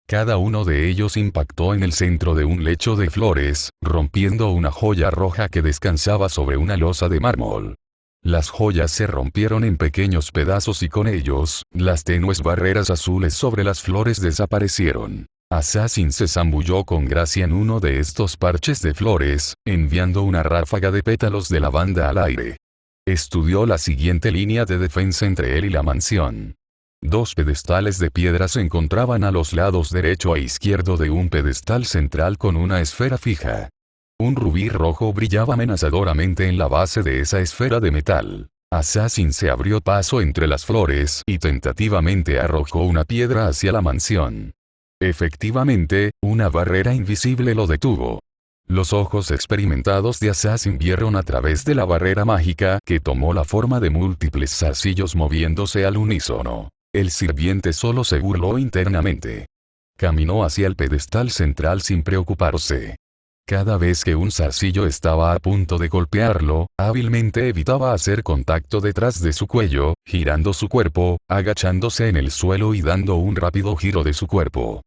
Cada uno de ellos impactó en el centro de un lecho de flores, rompiendo una joya roja que descansaba sobre una losa de mármol. Las joyas se rompieron en pequeños pedazos y con ellos, las tenues barreras azules sobre las flores desaparecieron. Assassin se zambulló con gracia en uno de estos parches de flores, enviando una ráfaga de pétalos de lavanda al aire. Estudió la siguiente línea de defensa entre él y la mansión. 2 pedestales de piedra se encontraban a los lados derecho e izquierdo de un pedestal central con una esfera fija. Un rubí rojo brillaba amenazadoramente en la base de esa esfera de metal. Assassin se abrió paso entre las flores y tentativamente arrojó una piedra hacia la mansión. Efectivamente, una barrera invisible lo detuvo. Los ojos experimentados de Assassin vieron a través de la barrera mágica que tomó la forma de múltiples zarcillos moviéndose al unísono. El sirviente solo se burló internamente. Caminó hacia el pedestal central sin preocuparse. Cada vez que un zarcillo estaba a punto de golpearlo, hábilmente evitaba hacer contacto detrás de su cuello, girando su cuerpo, agachándose en el suelo y dando un rápido giro de su cuerpo.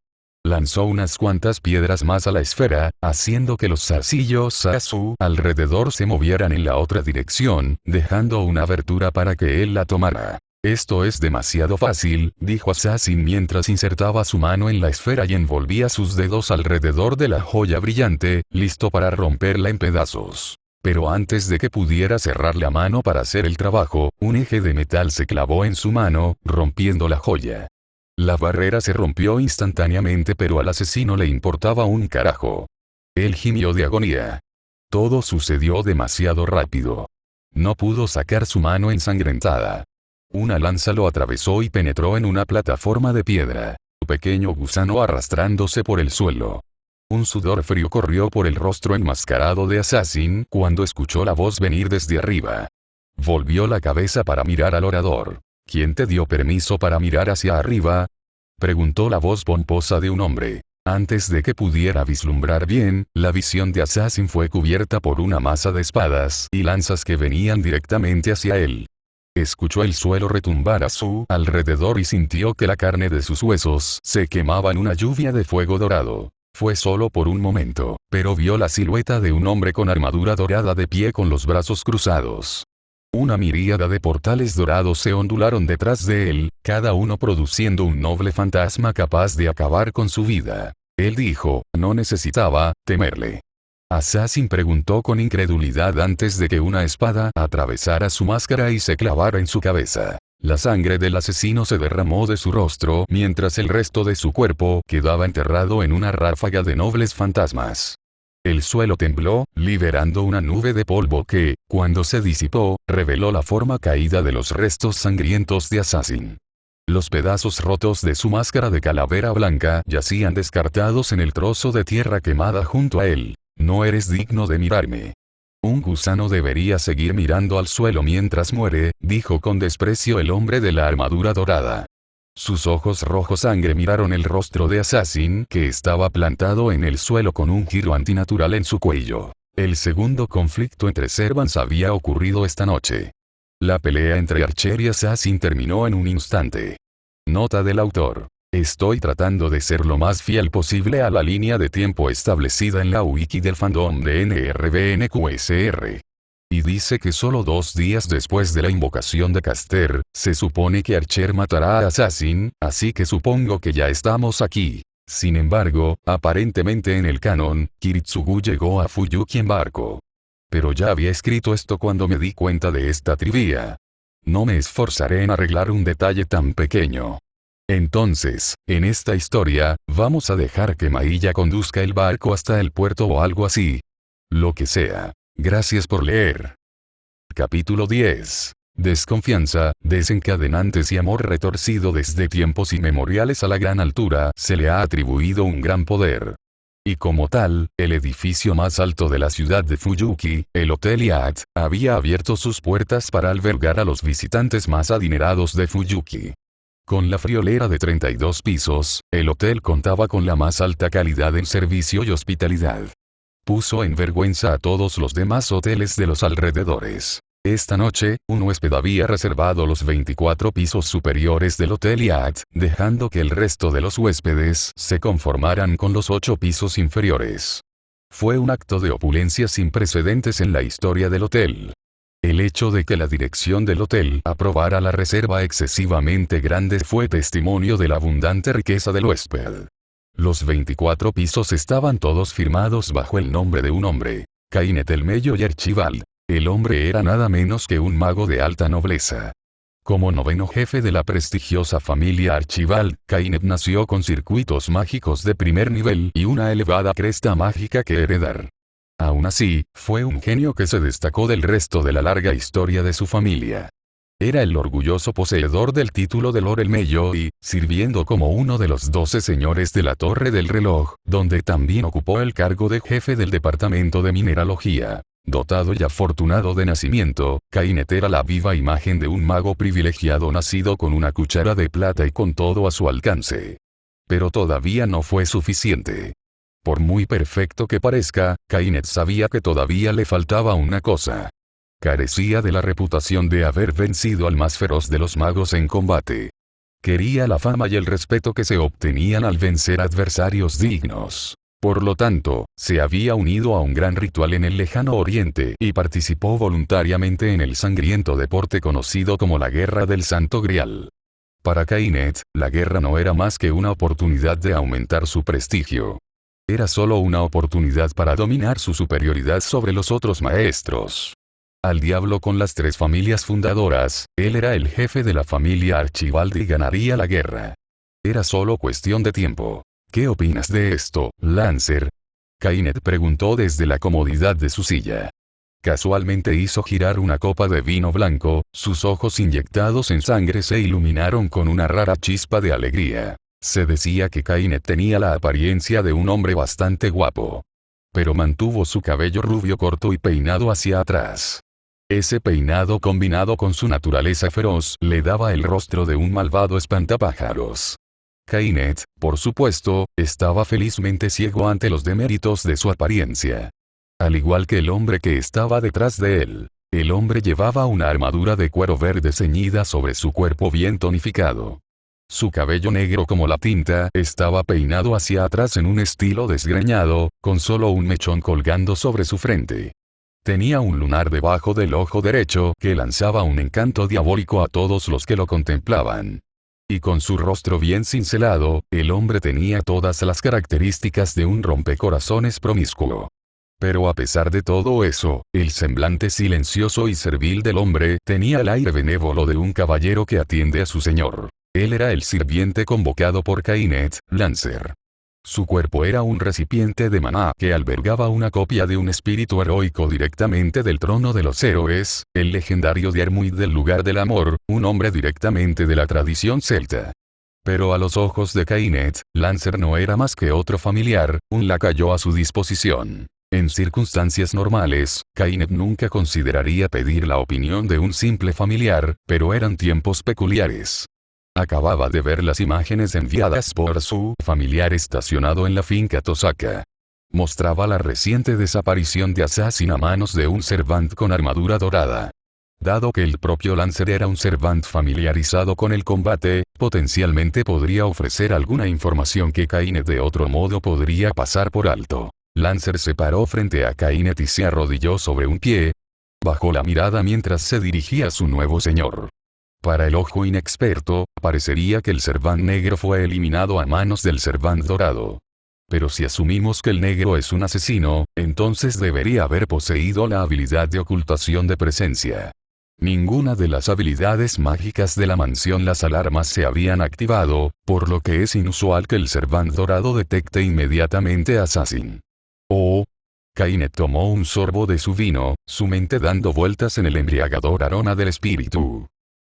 Lanzó unas cuantas piedras más a la esfera, haciendo que los zarcillos a su alrededor se movieran en la otra dirección, dejando una abertura para que él la tomara. Esto es demasiado fácil, dijo Assassin mientras insertaba su mano en la esfera y envolvía sus dedos alrededor de la joya brillante, listo para romperla en pedazos. Pero antes de que pudiera cerrar la mano para hacer el trabajo, un eje de metal se clavó en su mano, rompiendo la joya. La barrera se rompió instantáneamente, pero al asesino le importaba un carajo. Él gimió de agonía. Todo sucedió demasiado rápido. No pudo sacar su mano ensangrentada. Una lanza lo atravesó y penetró en una plataforma de piedra. Un pequeño gusano arrastrándose por el suelo. Un sudor frío corrió por el rostro enmascarado de Assassin cuando escuchó la voz venir desde arriba. Volvió la cabeza para mirar al orador. ¿Quién te dio permiso para mirar hacia arriba?, preguntó la voz pomposa de un hombre. Antes de que pudiera vislumbrar bien, la visión de Assassin fue cubierta por una masa de espadas y lanzas que venían directamente hacia él. Escuchó el suelo retumbar a su alrededor y sintió que la carne de sus huesos se quemaba en una lluvia de fuego dorado. Fue solo por un momento, pero vio la silueta de un hombre con armadura dorada de pie con los brazos cruzados. Una miríada de portales dorados se ondularon detrás de él, cada uno produciendo un noble fantasma capaz de acabar con su vida. Él dijo, no necesitaba temerle. Assassin preguntó con incredulidad antes de que una espada atravesara su máscara y se clavara en su cabeza. La sangre del asesino se derramó de su rostro mientras el resto de su cuerpo quedaba enterrado en una ráfaga de nobles fantasmas. El suelo tembló, liberando una nube de polvo que, cuando se disipó, reveló la forma caída de los restos sangrientos de Assassin. Los pedazos rotos de su máscara de calavera blanca yacían descartados en el trozo de tierra quemada junto a él. No eres digno de mirarme. Un gusano debería seguir mirando al suelo mientras muere, dijo con desprecio el hombre de la armadura dorada. Sus ojos rojos sangre miraron el rostro de Assassin que estaba plantado en el suelo con un giro antinatural en su cuello. El segundo conflicto entre Servants había ocurrido esta noche. La pelea entre Archer y Assassin terminó en un instante. Nota del autor. Estoy tratando de ser lo más fiel posible a la línea de tiempo establecida en la wiki del fandom de NRBNQSR. Y dice que solo 2 días después de la invocación de Caster, se supone que Archer matará a Assassin, así que supongo que ya estamos aquí. Sin embargo, aparentemente en el canon, Kiritsugu llegó a Fuyuki en barco. Pero ya había escrito esto cuando me di cuenta de esta trivia. No me esforzaré en arreglar un detalle tan pequeño. Entonces, en esta historia, vamos a dejar que Mailla conduzca el barco hasta el puerto o algo así. Lo que sea. Gracias por leer. Capítulo 10. Desconfianza, desencadenantes y amor retorcido desde tiempos inmemoriales a la gran altura, se le ha atribuido un gran poder. Y como tal, el edificio más alto de la ciudad de Fuyuki, el Hotel Yacht, había abierto sus puertas para albergar a los visitantes más adinerados de Fuyuki. Con la friolera de 32 pisos, el hotel contaba con la más alta calidad en servicio y hospitalidad. Puso en vergüenza a todos los demás hoteles de los alrededores. Esta noche, un huésped había reservado los 24 pisos superiores del Hotel Yacht, dejando que el resto de los huéspedes se conformaran con los 8 pisos inferiores. Fue un acto de opulencia sin precedentes en la historia del hotel. El hecho de que la dirección del hotel aprobara la reserva excesivamente grande fue testimonio de la abundante riqueza del huésped. Los 24 pisos estaban todos firmados bajo el nombre de un hombre, Kainet el Mello y Archibald. El hombre era nada menos que un mago de alta nobleza. Como noveno jefe de la prestigiosa familia Archibald, Kainet nació con circuitos mágicos de primer nivel y una elevada cresta mágica que heredar. Aún así, fue un genio que se destacó del resto de la larga historia de su familia. Era el orgulloso poseedor del título de Lord el Mello y, sirviendo como uno de los 12 señores de la Torre del Reloj, donde también ocupó el cargo de jefe del departamento de mineralogía. Dotado y afortunado de nacimiento, Kainet era la viva imagen de un mago privilegiado nacido con una cuchara de plata y con todo a su alcance. Pero todavía no fue suficiente. Por muy perfecto que parezca, Kainet sabía que todavía le faltaba una cosa. Carecía de la reputación de haber vencido al más feroz de los magos en combate. Quería la fama y el respeto que se obtenían al vencer adversarios dignos. Por lo tanto, se había unido a un gran ritual en el lejano oriente y participó voluntariamente en el sangriento deporte conocido como la Guerra del Santo Grial. Para Kainet, la guerra no era más que una oportunidad de aumentar su prestigio. Era solo una oportunidad para dominar su superioridad sobre los otros maestros. Al diablo con las 3 familias fundadoras, él era el jefe de la familia Archibald y ganaría la guerra. Era solo cuestión de tiempo. ¿Qué opinas de esto, Lancer? Kainet preguntó desde la comodidad de su silla. Casualmente hizo girar una copa de vino blanco, sus ojos inyectados en sangre se iluminaron con una rara chispa de alegría. Se decía que Kainet tenía la apariencia de un hombre bastante guapo. Pero mantuvo su cabello rubio corto y peinado hacia atrás. Ese peinado combinado con su naturaleza feroz le daba el rostro de un malvado espantapájaros. Kainet, por supuesto, estaba felizmente ciego ante los deméritos de su apariencia. Al igual que el hombre que estaba detrás de él. El hombre llevaba una armadura de cuero verde ceñida sobre su cuerpo bien tonificado. Su cabello negro como la tinta estaba peinado hacia atrás en un estilo desgreñado, con solo un mechón colgando sobre su frente. Tenía un lunar debajo del ojo derecho que lanzaba un encanto diabólico a todos los que lo contemplaban. Y con su rostro bien cincelado, el hombre tenía todas las características de un rompecorazones promiscuo. Pero a pesar de todo eso, el semblante silencioso y servil del hombre tenía el aire benévolo de un caballero que atiende a su señor. Él era el sirviente convocado por Kainet, Lancer. Su cuerpo era un recipiente de maná que albergaba una copia de un espíritu heroico directamente del trono de los héroes, el legendario Diarmuid del lugar del amor, un hombre directamente de la tradición celta. Pero a los ojos de Kainet, Lancer no era más que otro familiar, un lacayo a su disposición. En circunstancias normales, Kainet nunca consideraría pedir la opinión de un simple familiar, pero eran tiempos peculiares. Acababa de ver las imágenes enviadas por su familiar estacionado en la finca Tosaka. Mostraba la reciente desaparición de Assassin a manos de un servant con armadura dorada. Dado que el propio Lancer era un servant familiarizado con el combate, potencialmente podría ofrecer alguna información que Kainet de otro modo podría pasar por alto. Lancer se paró frente a Kainet y se arrodilló sobre un pie. Bajó la mirada mientras se dirigía a su nuevo señor. Para el ojo inexperto, parecería que el servant negro fue eliminado a manos del servant dorado. Pero si asumimos que el negro es un asesino, entonces debería haber poseído la habilidad de ocultación de presencia. Ninguna de las habilidades mágicas de la mansión Las Alarmas se habían activado, por lo que es inusual que el servant dorado detecte inmediatamente a Assassin. Oh. Kainet tomó un sorbo de su vino, su mente dando vueltas en el embriagador aroma del espíritu.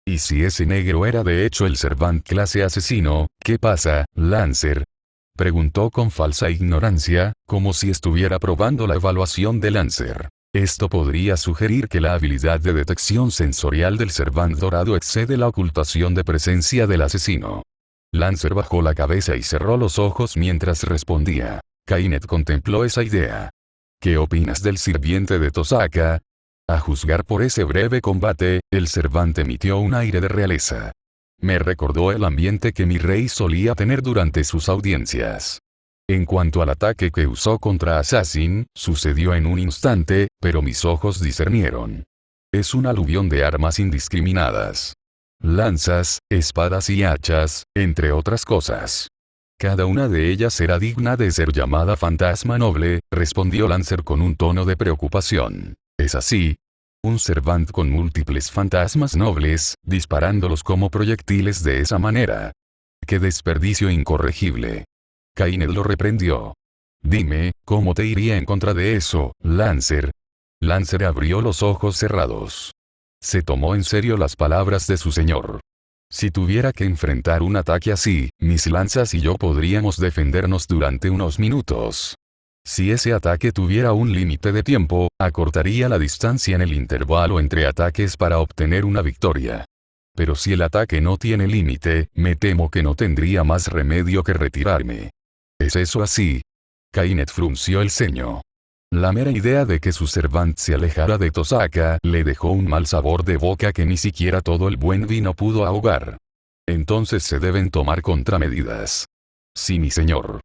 ¿Y si ese negro era de hecho el servant clase asesino, qué pasa, Lancer? Preguntó con falsa ignorancia, como si estuviera probando la evaluación de Lancer. Esto podría sugerir que la habilidad de detección sensorial del servant dorado excede la ocultación de presencia del asesino. Lancer bajó la cabeza y cerró los ojos mientras respondía. Kainet contempló esa idea. ¿Qué opinas del sirviente de Tosaka? A juzgar por ese breve combate, el servante emitió un aire de realeza. Me recordó el ambiente que mi rey solía tener durante sus audiencias. En cuanto al ataque que usó contra Assassin, sucedió en un instante, pero mis ojos discernieron. Es un aluvión de armas indiscriminadas. Lanzas, espadas y hachas, entre otras cosas. Cada una de ellas era digna de ser llamada fantasma noble, respondió Lancer con un tono de preocupación. ¿Es así? Un servant con múltiples fantasmas nobles, disparándolos como proyectiles de esa manera. ¡Qué desperdicio incorregible! Kainet lo reprendió. Dime, ¿cómo te iría en contra de eso, Lancer? Lancer abrió los ojos cerrados. Se tomó en serio las palabras de su señor. Si tuviera que enfrentar un ataque así, mis lanzas y yo podríamos defendernos durante unos minutos. Si ese ataque tuviera un límite de tiempo, acortaría la distancia en el intervalo entre ataques para obtener una victoria. Pero si el ataque no tiene límite, me temo que no tendría más remedio que retirarme. ¿Es eso así? Kainet frunció el ceño. La mera idea de que su servant se alejara de Tosaka le dejó un mal sabor de boca que ni siquiera todo el buen vino pudo ahogar. Entonces se deben tomar contramedidas. Sí, mi señor.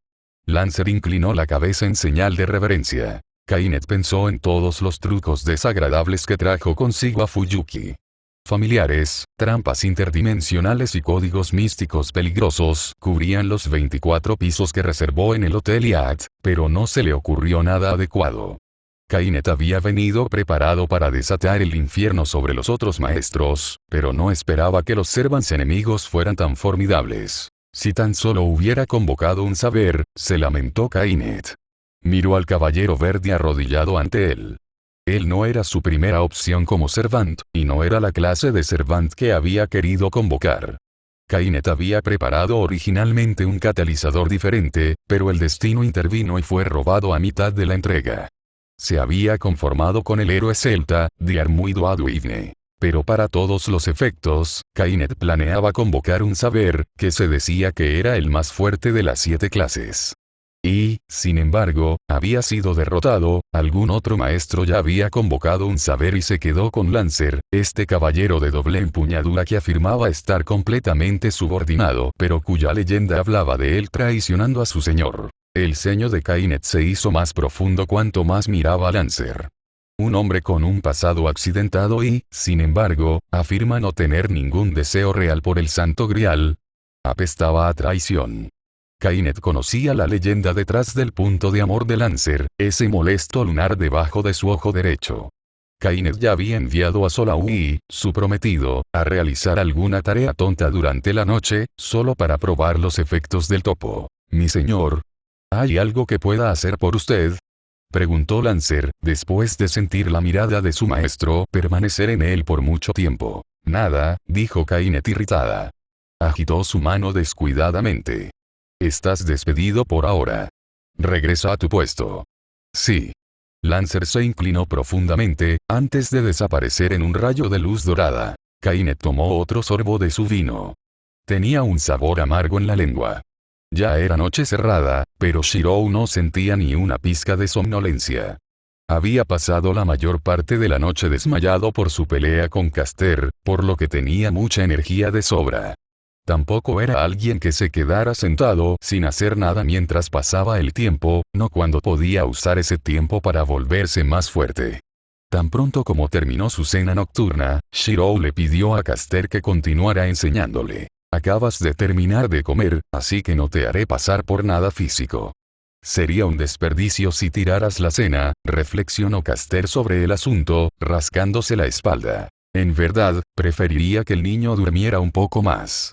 Lancer inclinó la cabeza en señal de reverencia. Kainet pensó en todos los trucos desagradables que trajo consigo a Fuyuki. Familiares, trampas interdimensionales y códigos místicos peligrosos cubrían los 24 pisos que reservó en el Hotel Yacht, pero no se le ocurrió nada adecuado. Kainet había venido preparado para desatar el infierno sobre los otros maestros, pero no esperaba que los servants enemigos fueran tan formidables. Si tan solo hubiera convocado un saber, se lamentó Kainet. Miró al caballero verde arrodillado ante él. Él no era su primera opción como servant, y no era la clase de servant que había querido convocar. Kainet había preparado originalmente un catalizador diferente, pero el destino intervino y fue robado a mitad de la entrega. Se había conformado con el héroe celta, Diarmuid Oaduivne. Pero para todos los efectos, Kainet planeaba convocar un saber, que se decía que era el más fuerte de las 7 clases. Y, sin embargo, había sido derrotado, algún otro maestro ya había convocado un saber y se quedó con Lancer, este caballero de doble empuñadura que afirmaba estar completamente subordinado, pero cuya leyenda hablaba de él traicionando a su señor. El ceño de Kainet se hizo más profundo cuanto más miraba a Lancer. Un hombre con un pasado accidentado y, sin embargo, afirma no tener ningún deseo real por el Santo Grial. Apestaba a traición. Kainet conocía la leyenda detrás del punto de amor de Lancer, ese molesto lunar debajo de su ojo derecho. Kainet ya había enviado a Solaui, su prometido, a realizar alguna tarea tonta durante la noche, solo para probar los efectos del topo. «Mi señor, ¿hay algo que pueda hacer por usted?», preguntó Lancer, después de sentir la mirada de su maestro permanecer en él por mucho tiempo. «Nada», dijo Kainet irritada. Agitó su mano descuidadamente. «Estás despedido por ahora. Regresa a tu puesto». «Sí». Lancer se inclinó profundamente, antes de desaparecer en un rayo de luz dorada. Kainet tomó otro sorbo de su vino. Tenía un sabor amargo en la lengua. Ya era noche cerrada, pero Shirou no sentía ni una pizca de somnolencia. Había pasado la mayor parte de la noche desmayado por su pelea con Caster, por lo que tenía mucha energía de sobra. Tampoco era alguien que se quedara sentado sin hacer nada mientras pasaba el tiempo, no cuando podía usar ese tiempo para volverse más fuerte. Tan pronto como terminó su cena nocturna, Shirou le pidió a Caster que continuara enseñándole. «Acabas de terminar de comer, así que no te haré pasar por nada físico». «Sería un desperdicio si tiraras la cena», reflexionó Caster sobre el asunto, rascándose la espalda. En verdad, preferiría que el niño durmiera un poco más.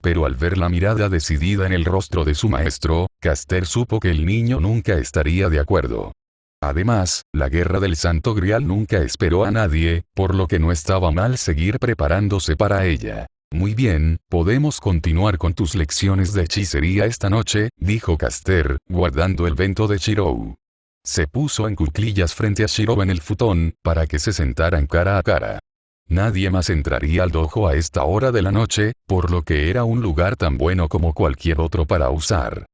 Pero al ver la mirada decidida en el rostro de su maestro, Caster supo que el niño nunca estaría de acuerdo. Además, la guerra del Santo Grial nunca esperó a nadie, por lo que no estaba mal seguir preparándose para ella. «Muy bien, podemos continuar con tus lecciones de hechicería esta noche», dijo Caster, guardando el vento de Shirou. Se puso en cuclillas frente a Shirou en el futón, para que se sentaran cara a cara. Nadie más entraría al dojo a esta hora de la noche, por lo que era un lugar tan bueno como cualquier otro para usar.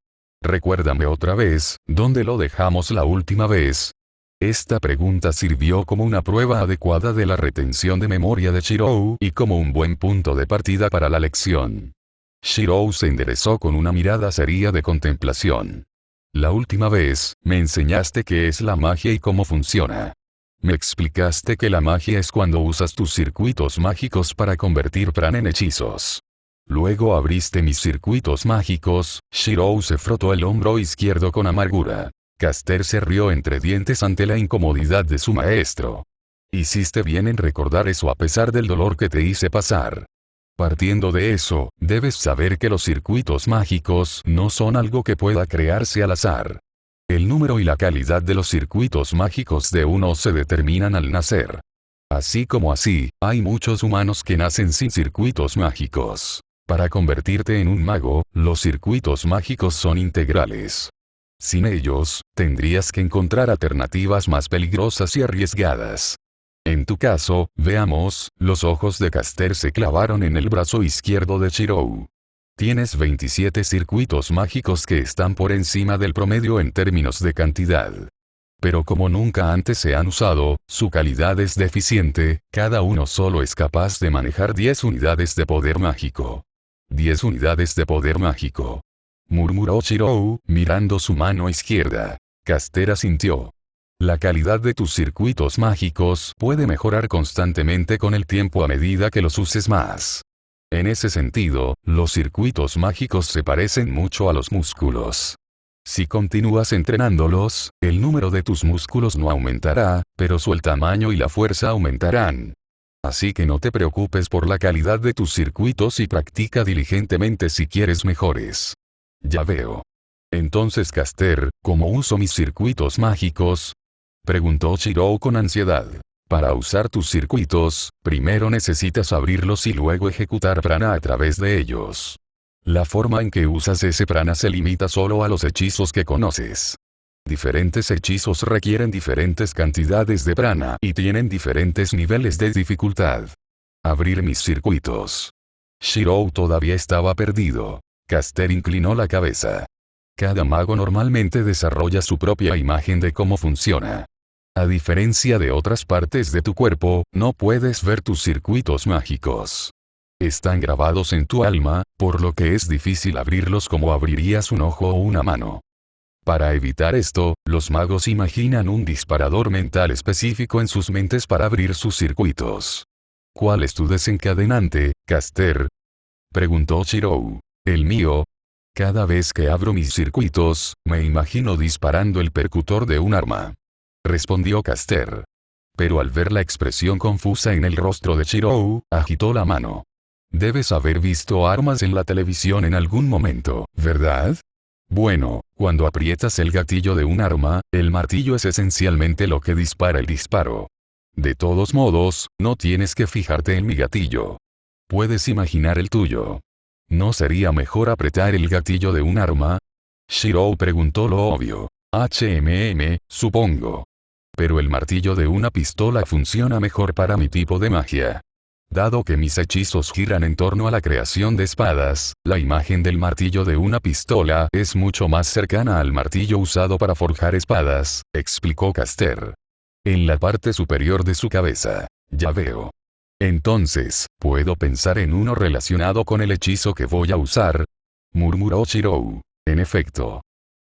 «Recuérdame otra vez, ¿dónde lo dejamos la última vez?». Esta pregunta sirvió como una prueba adecuada de la retención de memoria de Shirou y como un buen punto de partida para la lección. Shirou se enderezó con una mirada seria de contemplación. «La última vez, me enseñaste qué es la magia y cómo funciona. Me explicaste que la magia es cuando usas tus circuitos mágicos para convertir prana en hechizos. Luego abriste mis circuitos mágicos». Shirou se frotó el hombro izquierdo con amargura. Caster se rió entre dientes ante la incomodidad de su maestro. «Hiciste bien en recordar eso a pesar del dolor que te hice pasar. Partiendo de eso, debes saber que los circuitos mágicos no son algo que pueda crearse al azar. El número y la calidad de los circuitos mágicos de uno se determinan al nacer. Así como así, hay muchos humanos que nacen sin circuitos mágicos. Para convertirte en un mago, los circuitos mágicos son integrales. Sin ellos, tendrías que encontrar alternativas más peligrosas y arriesgadas. En tu caso, veamos», los ojos de Caster se clavaron en el brazo izquierdo de Shirou. «Tienes 27 circuitos mágicos que están por encima del promedio en términos de cantidad. Pero como nunca antes se han usado, su calidad es deficiente, cada uno solo es capaz de manejar 10 unidades de poder mágico». «10 unidades de poder mágico», murmuró Shirou, mirando su mano izquierda. Caster asintió. «La calidad de tus circuitos mágicos puede mejorar constantemente con el tiempo a medida que los uses más. En ese sentido, los circuitos mágicos se parecen mucho a los músculos. Si continúas entrenándolos, el número de tus músculos no aumentará, pero el tamaño y la fuerza aumentarán. Así que no te preocupes por la calidad de tus circuitos y practica diligentemente si quieres mejores». «Ya veo. Entonces Caster, ¿cómo uso mis circuitos mágicos?», preguntó Shirou con ansiedad. «Para usar tus circuitos, primero necesitas abrirlos y luego ejecutar prana a través de ellos. La forma en que usas ese prana se limita solo a los hechizos que conoces. Diferentes hechizos requieren diferentes cantidades de prana y tienen diferentes niveles de dificultad. Abrir mis circuitos. Shirou todavía estaba perdido. Caster inclinó la cabeza. Cada mago normalmente desarrolla su propia imagen de cómo funciona. A diferencia de otras partes de tu cuerpo, no puedes ver tus circuitos mágicos. Están grabados en tu alma, por lo que es difícil abrirlos como abrirías un ojo o una mano. Para evitar esto, los magos imaginan un disparador mental específico en sus mentes para abrir sus circuitos. ¿Cuál es tu desencadenante, Caster?, preguntó Shirou. El mío. Cada vez que abro mis circuitos, me imagino disparando el percutor de un arma, respondió Caster. Pero al ver la expresión confusa en el rostro de Shirou, agitó la mano. Debes haber visto armas en la televisión en algún momento, ¿verdad? Bueno, cuando aprietas el gatillo de un arma, el martillo es esencialmente lo que dispara el disparo. De todos modos, no tienes que fijarte en mi gatillo. Puedes imaginar el tuyo. ¿No sería mejor apretar el gatillo de un arma? Shirou preguntó lo obvio. Supongo. Pero el martillo de una pistola funciona mejor para mi tipo de magia. Dado que mis hechizos giran en torno a la creación de espadas, la imagen del martillo de una pistola es mucho más cercana al martillo usado para forjar espadas, explicó Caster. En la parte superior de su cabeza. Ya veo. Entonces, ¿puedo pensar en uno relacionado con el hechizo que voy a usar?, murmuró Shirou. En efecto.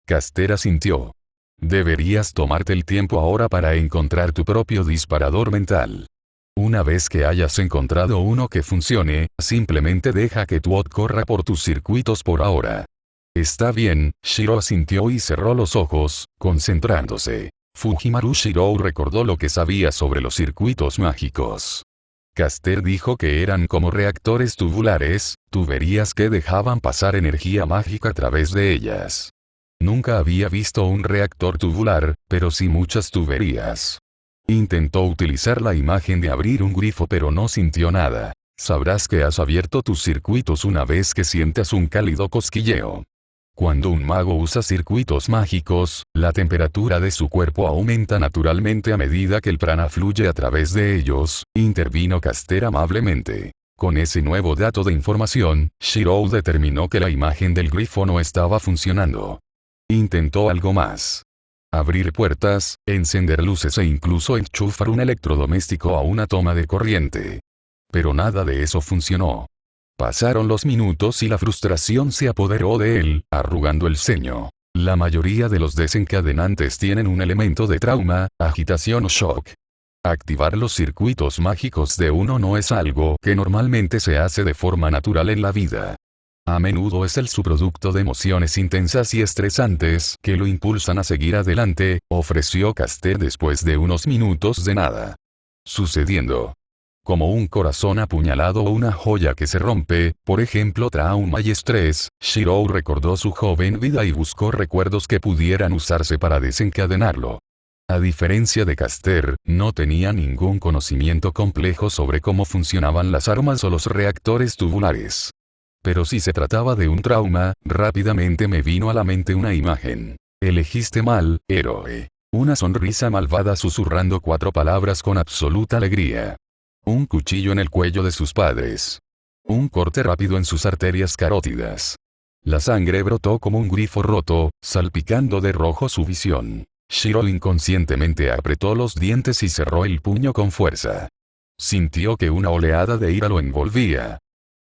Caster asintió. Deberías tomarte el tiempo ahora para encontrar tu propio disparador mental. Una vez que hayas encontrado uno que funcione, simplemente deja que tu OT corra por tus circuitos por ahora. Está bien, Shirou asintió y cerró los ojos, concentrándose. Fujimaru Shirou recordó lo que sabía sobre los circuitos mágicos. Caster dijo que eran como reactores tubulares, tuberías que dejaban pasar energía mágica a través de ellas. Nunca había visto un reactor tubular, pero sí muchas tuberías. Intentó utilizar la imagen de abrir un grifo pero no sintió nada. Sabrás que has abierto tus circuitos una vez que sientas un cálido cosquilleo. Cuando un mago usa circuitos mágicos, la temperatura de su cuerpo aumenta naturalmente a medida que el prana fluye a través de ellos, intervino Caster amablemente. Con ese nuevo dato de información, Shirou determinó que la imagen del grifo no estaba funcionando. Intentó algo más. Abrir puertas, encender luces e incluso enchufar un electrodoméstico a una toma de corriente. Pero nada de eso funcionó. Pasaron los minutos y la frustración se apoderó de él, arrugando el ceño. La mayoría de los desencadenantes tienen un elemento de trauma, agitación o shock. Activar los circuitos mágicos de uno no es algo que normalmente se hace de forma natural en la vida. A menudo es el subproducto de emociones intensas y estresantes que lo impulsan a seguir adelante, ofreció Caster después de unos minutos de nada sucediendo. Como un corazón apuñalado o una joya que se rompe, por ejemplo trauma y estrés, Shirou recordó su joven vida y buscó recuerdos que pudieran usarse para desencadenarlo. A diferencia de Caster, no tenía ningún conocimiento complejo sobre cómo funcionaban las armas o los reactores tubulares. Pero si se trataba de un trauma, rápidamente me vino a la mente una imagen. Elegiste mal, héroe. Una sonrisa malvada susurrando 4 palabras con absoluta alegría. Un cuchillo en el cuello de sus padres. Un corte rápido en sus arterias carótidas. La sangre brotó como un grifo roto, salpicando de rojo su visión. Shirou inconscientemente apretó los dientes y cerró el puño con fuerza. Sintió que una oleada de ira lo envolvía.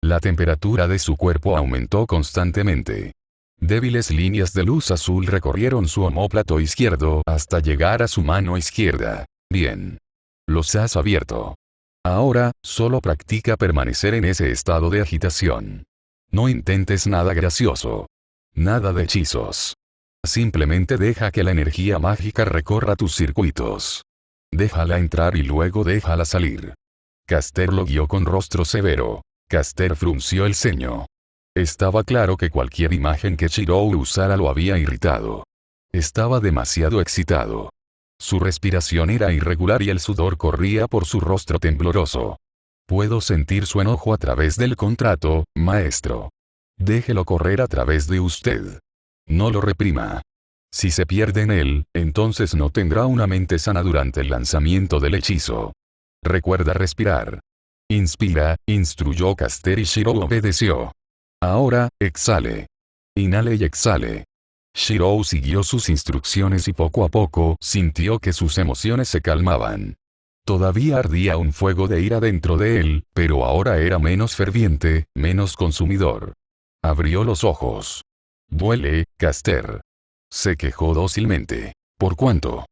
La temperatura de su cuerpo aumentó constantemente. Débiles líneas de luz azul recorrieron su omóplato izquierdo hasta llegar a su mano izquierda. Bien. Los has abierto. Ahora, solo practica permanecer en ese estado de agitación. No intentes nada gracioso. Nada de hechizos. Simplemente deja que la energía mágica recorra tus circuitos. Déjala entrar y luego déjala salir. Caster lo guió con rostro severo. Caster frunció el ceño. Estaba claro que cualquier imagen que Shirou usara lo había irritado. Estaba demasiado excitado. Su respiración era irregular y el sudor corría por su rostro tembloroso. Puedo sentir su enojo a través del contrato, maestro. Déjelo correr a través de usted. No lo reprima. Si se pierde en él, entonces no tendrá una mente sana durante el lanzamiento del hechizo. Recuerda respirar. Inspira, instruyó Caster y Shirou obedeció. Ahora, exhale. Inhale y exhale. Shirou siguió sus instrucciones y poco a poco sintió que sus emociones se calmaban. Todavía ardía un fuego de ira dentro de él, pero ahora era menos ferviente, menos consumidor. Abrió los ojos. «Duele, Caster». Se quejó dócilmente. «¿Por cuánto?»,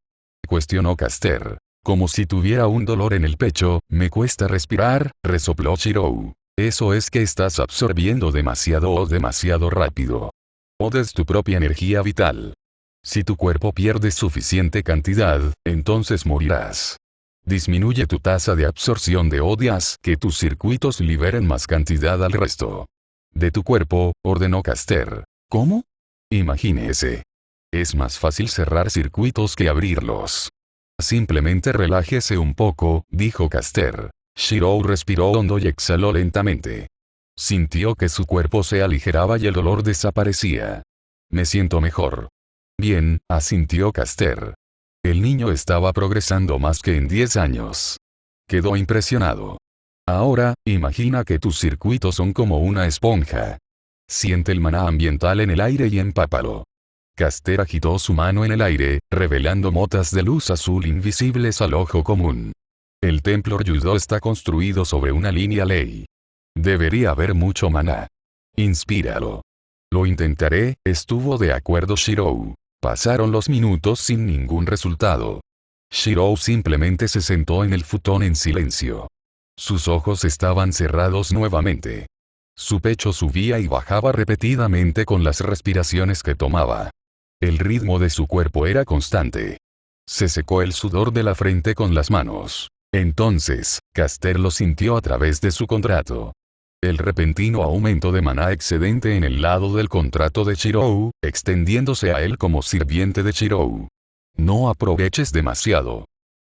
cuestionó Caster. «Como si tuviera un dolor en el pecho, me cuesta respirar», resopló Shirou. «Eso es que estás absorbiendo demasiado o demasiado rápido. Odes tu propia energía vital. Si tu cuerpo pierde suficiente cantidad, entonces morirás. Disminuye tu tasa de absorción de odias, que tus circuitos liberen más cantidad al resto de tu cuerpo», ordenó Caster. «¿Cómo?». «Imagínese. Es más fácil cerrar circuitos que abrirlos». «Simplemente relájese un poco», dijo Caster. Shirou respiró hondo y exhaló lentamente. Sintió que su cuerpo se aligeraba y el dolor desaparecía. «Me siento mejor». «Bien», asintió Caster. El niño estaba progresando más que en 10 años. Quedó impresionado. «Ahora, imagina que tus circuitos son como una esponja. Siente el maná ambiental en el aire y empápalo». Caster agitó su mano en el aire, revelando motas de luz azul invisibles al ojo común. El templo Ryudo está construido sobre una línea ley. Debería haber mucho maná. Inspíralo. «Lo intentaré», estuvo de acuerdo Shirou. Pasaron los minutos sin ningún resultado. Shirou simplemente se sentó en el futón en silencio. Sus ojos estaban cerrados nuevamente. Su pecho subía y bajaba repetidamente con las respiraciones que tomaba. El ritmo de su cuerpo era constante. Se secó el sudor de la frente con las manos. Entonces, Caster lo sintió a través de su contrato. El repentino aumento de maná excedente en el lado del contrato de Shirou, extendiéndose a él como sirviente de Shirou. «No aproveches demasiado.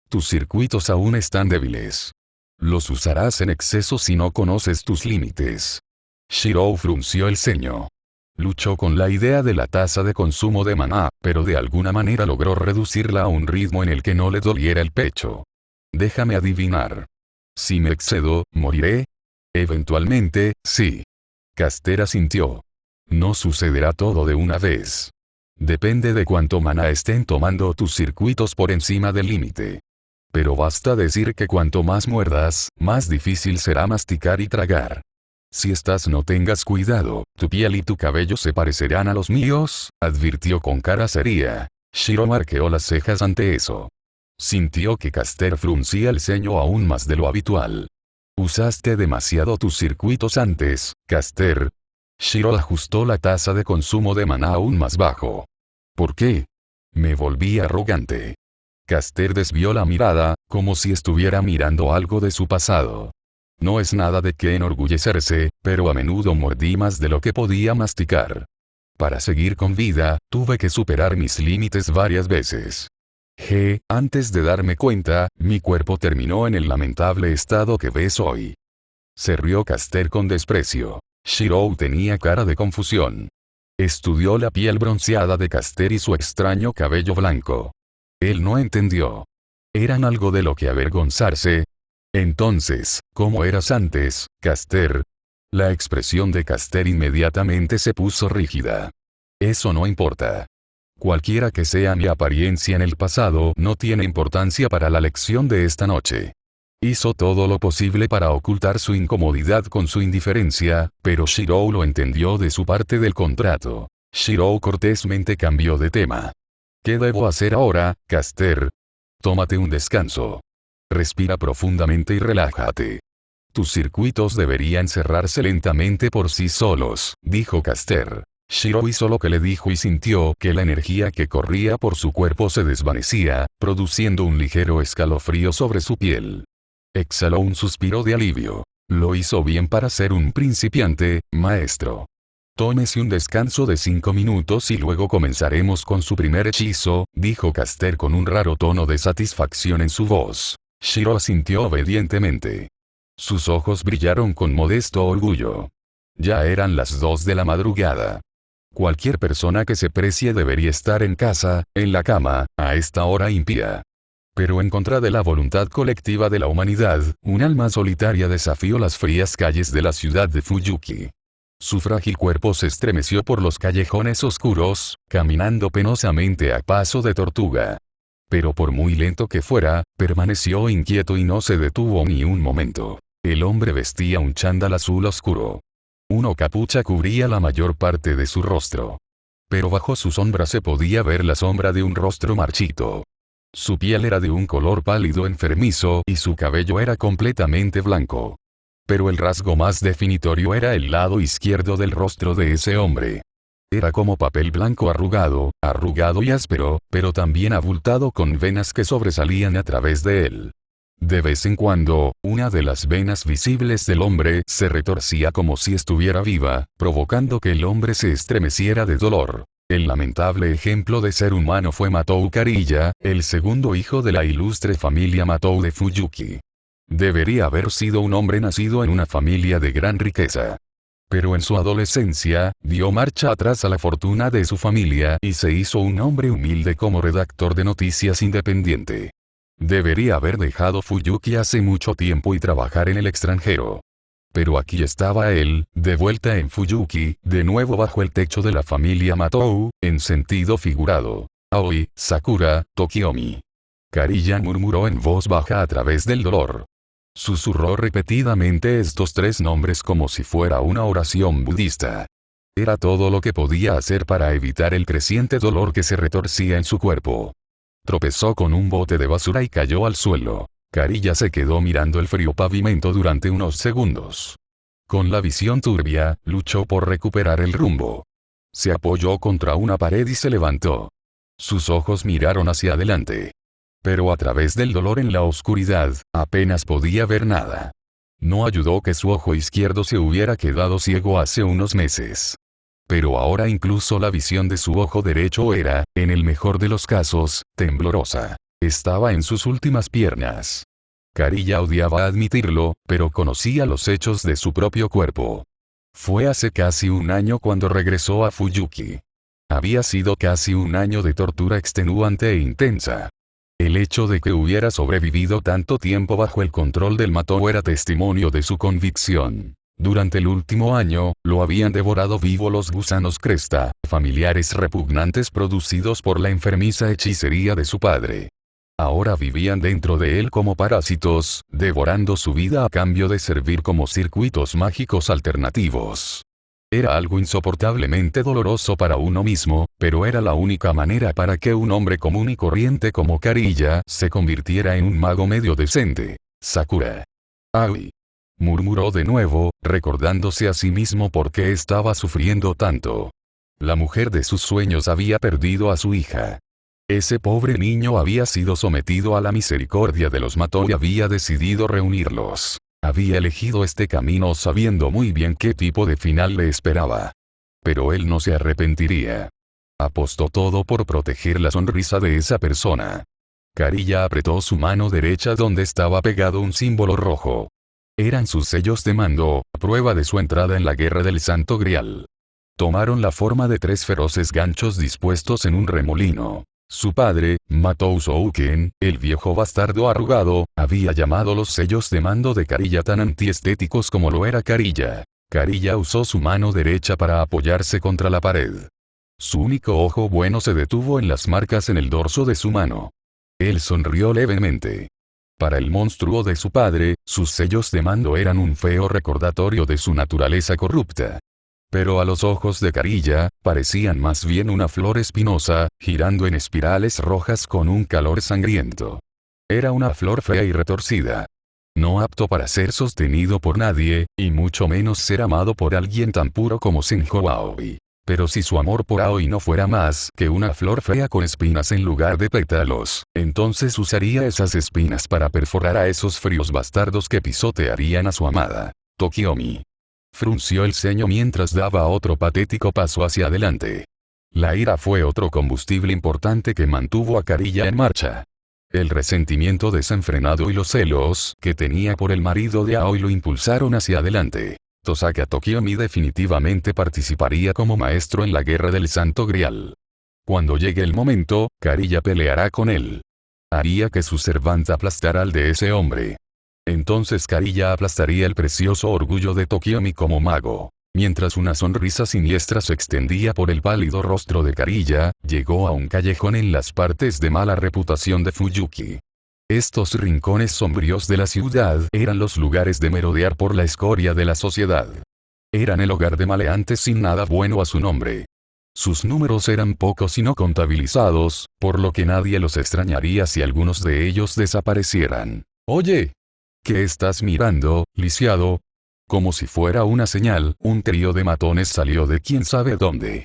Tus circuitos aún están débiles. Los usarás en exceso si no conoces tus límites». Shirou frunció el ceño. Luchó con la idea de la tasa de consumo de maná, pero de alguna manera logró reducirla a un ritmo en el que no le doliera el pecho. «Déjame adivinar. Si me excedo, moriré». «Eventualmente, sí». Caster asintió. «No sucederá todo de una vez. Depende de cuánto maná estén tomando tus circuitos por encima del límite. Pero basta decir que cuanto más muerdas, más difícil será masticar y tragar. Si estás no tengas cuidado, tu piel y tu cabello se parecerán a los míos», advirtió con cara seria. Shirou arqueó las cejas ante eso. Sintió que Caster fruncía el ceño aún más de lo habitual. «Usaste demasiado tus circuitos antes, Caster». Shirou ajustó la tasa de consumo de maná aún más bajo. «¿Por qué?». «Me volví arrogante». Caster desvió la mirada, como si estuviera mirando algo de su pasado. «No es nada de qué enorgullecerse, pero a menudo mordí más de lo que podía masticar. Para seguir con vida, tuve que superar mis límites varias veces. Antes de darme cuenta, mi cuerpo terminó en el lamentable estado que ves hoy». Se rió Caster con desprecio. Shirou tenía cara de confusión. Estudió la piel bronceada de Caster y su extraño cabello blanco. Él no entendió. ¿Eran algo de lo que avergonzarse? «Entonces, ¿cómo eras antes, Caster?». La expresión de Caster inmediatamente se puso rígida. «Eso no importa. Cualquiera que sea mi apariencia en el pasado no tiene importancia para la lección de esta noche». Hizo todo lo posible para ocultar su incomodidad con su indiferencia, pero Shirou lo entendió de su parte del contrato. Shirou cortésmente cambió de tema. «¿Qué debo hacer ahora, Caster?». «Tómate un descanso. Respira profundamente y relájate. Tus circuitos deberían cerrarse lentamente por sí solos», dijo Caster. Shirou hizo lo que le dijo y sintió que la energía que corría por su cuerpo se desvanecía, produciendo un ligero escalofrío sobre su piel. Exhaló un suspiro de alivio. «Lo hizo bien para ser un principiante, maestro. Tómese un descanso de 5 minutos y luego comenzaremos con su primer hechizo», dijo Caster con un raro tono de satisfacción en su voz. Shirou asintió obedientemente. Sus ojos brillaron con modesto orgullo. Ya eran las 2 de la madrugada. Cualquier persona que se precie debería estar en casa, en la cama, a esta hora impía. Pero en contra de la voluntad colectiva de la humanidad, un alma solitaria desafió las frías calles de la ciudad de Fuyuki. Su frágil cuerpo se estremeció por los callejones oscuros, caminando penosamente a paso de tortuga. Pero por muy lento que fuera, permaneció inquieto y no se detuvo ni un momento. El hombre vestía un chándal azul oscuro. Una capucha cubría la mayor parte de su rostro. Pero bajo su sombra se podía ver la sombra de un rostro marchito. Su piel era de un color pálido enfermizo y su cabello era completamente blanco. Pero el rasgo más definitorio era el lado izquierdo del rostro de ese hombre. Era como papel blanco arrugado y áspero, pero también abultado con venas que sobresalían a través de él. De vez en cuando, una de las venas visibles del hombre se retorcía como si estuviera viva, provocando que el hombre se estremeciera de dolor. El lamentable ejemplo de ser humano fue Matou Kariya, el segundo hijo de la ilustre familia Matou de Fuyuki. Debería haber sido un hombre nacido en una familia de gran riqueza. Pero en su adolescencia, dio marcha atrás a la fortuna de su familia y se hizo un hombre humilde como redactor de noticias independiente. Debería haber dejado Fuyuki hace mucho tiempo y trabajar en el extranjero. Pero aquí estaba él, de vuelta en Fuyuki, de nuevo bajo el techo de la familia Matou, en sentido figurado. Aoi, Sakura, Tokiomi. Kariya murmuró en voz baja a través del dolor. Susurró repetidamente estos tres nombres como si fuera una oración budista. Era todo lo que podía hacer para evitar el creciente dolor que se retorcía en su cuerpo. Tropezó con un bote de basura y cayó al suelo. Kariya se quedó mirando el frío pavimento durante unos segundos. Con la visión turbia, luchó por recuperar el rumbo. Se apoyó contra una pared y se levantó. Sus ojos miraron hacia adelante. Pero a través del dolor en la oscuridad, apenas podía ver nada. No ayudó que su ojo izquierdo se hubiera quedado ciego hace unos meses. Pero ahora incluso la visión de su ojo derecho era, en el mejor de los casos, temblorosa. Estaba en sus últimas piernas. Kariya odiaba admitirlo, pero conocía los hechos de su propio cuerpo. Fue hace casi un año cuando regresó a Fuyuki. Había sido casi un año de tortura extenuante e intensa. El hecho de que hubiera sobrevivido tanto tiempo bajo el control del Matou era testimonio de su convicción. Durante el último año, lo habían devorado vivo los gusanos cresta, familiares repugnantes producidos por la enfermiza hechicería de su padre. Ahora vivían dentro de él como parásitos, devorando su vida a cambio de servir como circuitos mágicos alternativos. Era algo insoportablemente doloroso para uno mismo, pero era la única manera para que un hombre común y corriente como Kariya se convirtiera en un mago medio decente. Sakura. Aoi. Murmuró de nuevo, recordándose a sí mismo por qué estaba sufriendo tanto. La mujer de sus sueños había perdido a su hija. Ese pobre niño había sido sometido a la misericordia de los Matou y había decidido reunirlos. Había elegido este camino sabiendo muy bien qué tipo de final le esperaba. Pero él no se arrepentiría. Apostó todo por proteger la sonrisa de esa persona. Kariya apretó su mano derecha donde estaba pegado un símbolo rojo. Eran sus sellos de mando, prueba de su entrada en la guerra del Santo Grial. Tomaron la forma de tres feroces ganchos dispuestos en un remolino. Su padre, Matou Shouken, el viejo bastardo arrugado, había llamado los sellos de mando de Kariya tan antiestéticos como lo era Kariya. Kariya usó su mano derecha para apoyarse contra la pared. Su único ojo bueno se detuvo en las marcas en el dorso de su mano. Él sonrió levemente. Para el monstruo de su padre, sus sellos de mando eran un feo recordatorio de su naturaleza corrupta. Pero a los ojos de Kariya, parecían más bien una flor espinosa, girando en espirales rojas con un calor sangriento. Era una flor fea y retorcida. No apto para ser sostenido por nadie, y mucho menos ser amado por alguien tan puro como Senju Aoi. Pero si su amor por Aoi no fuera más que una flor fea con espinas en lugar de pétalos, entonces usaría esas espinas para perforar a esos fríos bastardos que pisotearían a su amada. Tokiomi. Frunció el ceño mientras daba otro patético paso hacia adelante. La ira fue otro combustible importante que mantuvo a Kariya en marcha. El resentimiento desenfrenado y los celos que tenía por el marido de Aoi lo impulsaron hacia adelante. Tosaka Tokiomi definitivamente participaría como maestro en la guerra del Santo Grial. Cuando llegue el momento, Kariya peleará con él. Haría que su servanta aplastara al de ese hombre. Entonces Kariya aplastaría el precioso orgullo de Tokiomi como mago. Mientras una sonrisa siniestra se extendía por el pálido rostro de Kariya, llegó a un callejón en las partes de mala reputación de Fuyuki. Estos rincones sombríos de la ciudad eran los lugares de merodear por la escoria de la sociedad. Eran el hogar de maleantes sin nada bueno a su nombre. Sus números eran pocos y no contabilizados, por lo que nadie los extrañaría si algunos de ellos desaparecieran. «Oye, ¿qué estás mirando, lisiado?» Como si fuera una señal, un trío de matones salió de quién sabe dónde.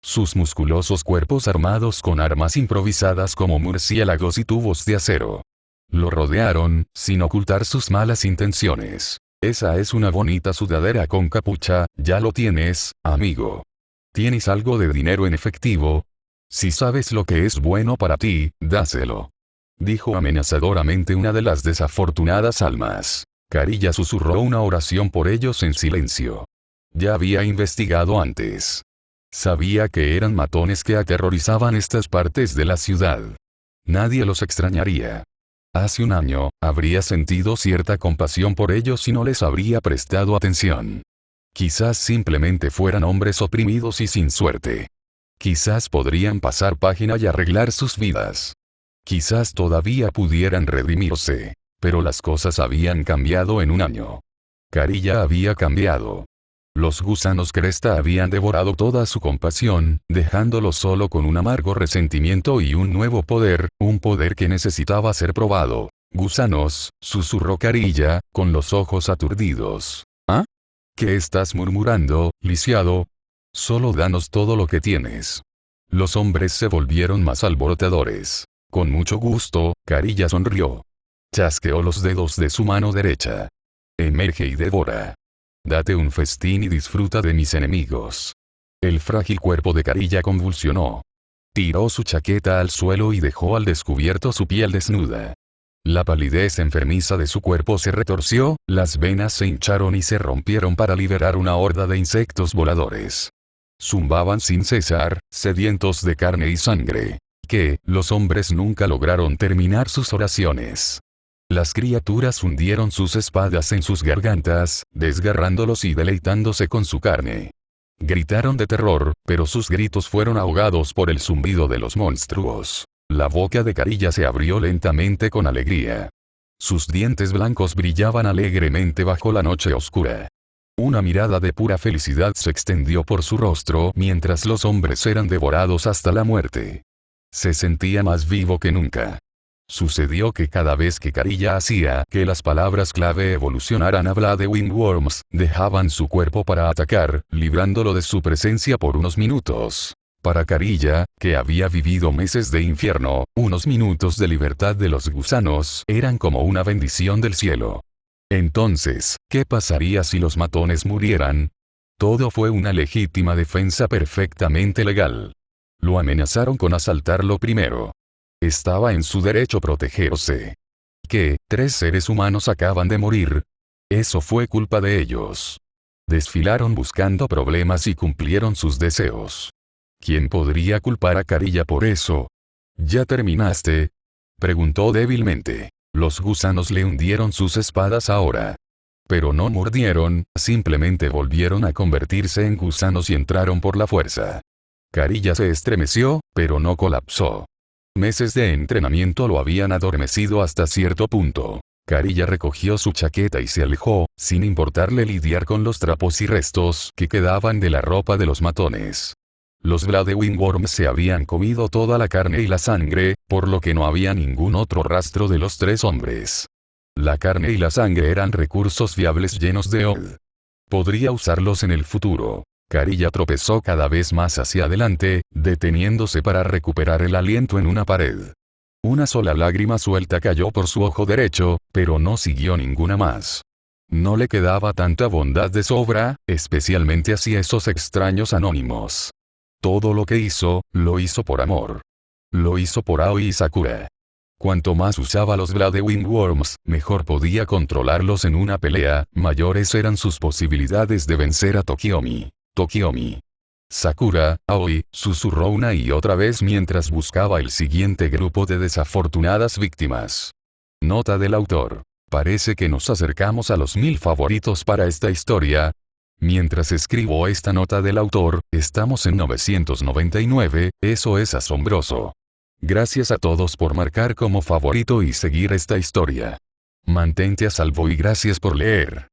Sus musculosos cuerpos armados con armas improvisadas como murciélagos y tubos de acero. Lo rodearon, sin ocultar sus malas intenciones. «Esa es una bonita sudadera con capucha, ya lo tienes, amigo. ¿Tienes algo de dinero en efectivo? Si sabes lo que es bueno para ti, dáselo», dijo amenazadoramente una de las desafortunadas almas. Kariya susurró una oración por ellos en silencio. Ya había investigado antes. Sabía que eran matones que aterrorizaban estas partes de la ciudad. Nadie los extrañaría. Hace un año, habría sentido cierta compasión por ellos y no les habría prestado atención. Quizás simplemente fueran hombres oprimidos y sin suerte. Quizás podrían pasar página y arreglar sus vidas. Quizás todavía pudieran redimirse. Pero las cosas habían cambiado en un año. Kariya había cambiado. Los gusanos cresta habían devorado toda su compasión, dejándolo solo con un amargo resentimiento y un nuevo poder, un poder que necesitaba ser probado. «Gusanos», susurró Kariya, con los ojos aturdidos. «¿Ah? ¿Qué estás murmurando, lisiado? Solo danos todo lo que tienes». Los hombres se volvieron más alborotadores. Con mucho gusto, Kariya sonrió. Chasqueó los dedos de su mano derecha. «Emerge y devora. Date un festín y disfruta de mis enemigos». El frágil cuerpo de Kariya convulsionó. Tiró su chaqueta al suelo y dejó al descubierto su piel desnuda. La palidez enfermiza de su cuerpo se retorció, las venas se hincharon y se rompieron para liberar una horda de insectos voladores. Zumbaban sin cesar, sedientos de carne y sangre. Que, los hombres nunca lograron terminar sus oraciones. Las criaturas hundieron sus espadas en sus gargantas, desgarrándolos y deleitándose con su carne. Gritaron de terror, pero sus gritos fueron ahogados por el zumbido de los monstruos. La boca de Kariya se abrió lentamente con alegría. Sus dientes blancos brillaban alegremente bajo la noche oscura. Una mirada de pura felicidad se extendió por su rostro mientras los hombres eran devorados hasta la muerte. Se sentía más vivo que nunca. Sucedió que cada vez que Kariya hacía que las palabras clave evolucionaran a Blood Wingworms, dejaban su cuerpo para atacar, librándolo de su presencia por unos minutos. Para Kariya, que había vivido meses de infierno, unos minutos de libertad de los gusanos eran como una bendición del cielo. Entonces, ¿qué pasaría si los matones murieran? Todo fue una legítima defensa perfectamente legal. Lo amenazaron con asaltarlo primero. Estaba en su derecho protegerse. ¿Qué? 3 seres humanos acaban de morir. Eso fue culpa de ellos. Desfilaron buscando problemas y cumplieron sus deseos. ¿Quién podría culpar a Kariya por eso? ¿Ya terminaste?, preguntó débilmente. Los gusanos le hundieron sus espadas ahora. Pero no mordieron, simplemente volvieron a convertirse en gusanos y entraron por la fuerza. Kariya se estremeció, pero no colapsó. Meses de entrenamiento lo habían adormecido hasta cierto punto. Kariya recogió su chaqueta y se alejó, sin importarle lidiar con los trapos y restos que quedaban de la ropa de los matones. Los Blood Wingworms se habían comido toda la carne y la sangre, por lo que no había ningún otro rastro de los 3 hombres. La carne y la sangre eran recursos viables llenos de OD. Podría usarlos en el futuro. Kariya tropezó cada vez más hacia adelante, deteniéndose para recuperar el aliento en una pared. Una sola lágrima suelta cayó por su ojo derecho, pero no siguió ninguna más. No le quedaba tanta bondad de sobra, especialmente hacia esos extraños anónimos. Todo lo que hizo, lo hizo por amor. Lo hizo por Aoi y Sakura. Cuanto más usaba los Blood Wingworms, mejor podía controlarlos en una pelea, mayores eran sus posibilidades de vencer a Tokiomi. Tokiomi. Sakura, Aoi, susurró una y otra vez mientras buscaba el siguiente grupo de desafortunadas víctimas. Nota del autor. Parece que nos acercamos a los 1000 favoritos para esta historia. Mientras escribo esta nota del autor, estamos en 999, eso es asombroso. Gracias a todos por marcar como favorito y seguir esta historia. Mantente a salvo y gracias por leer.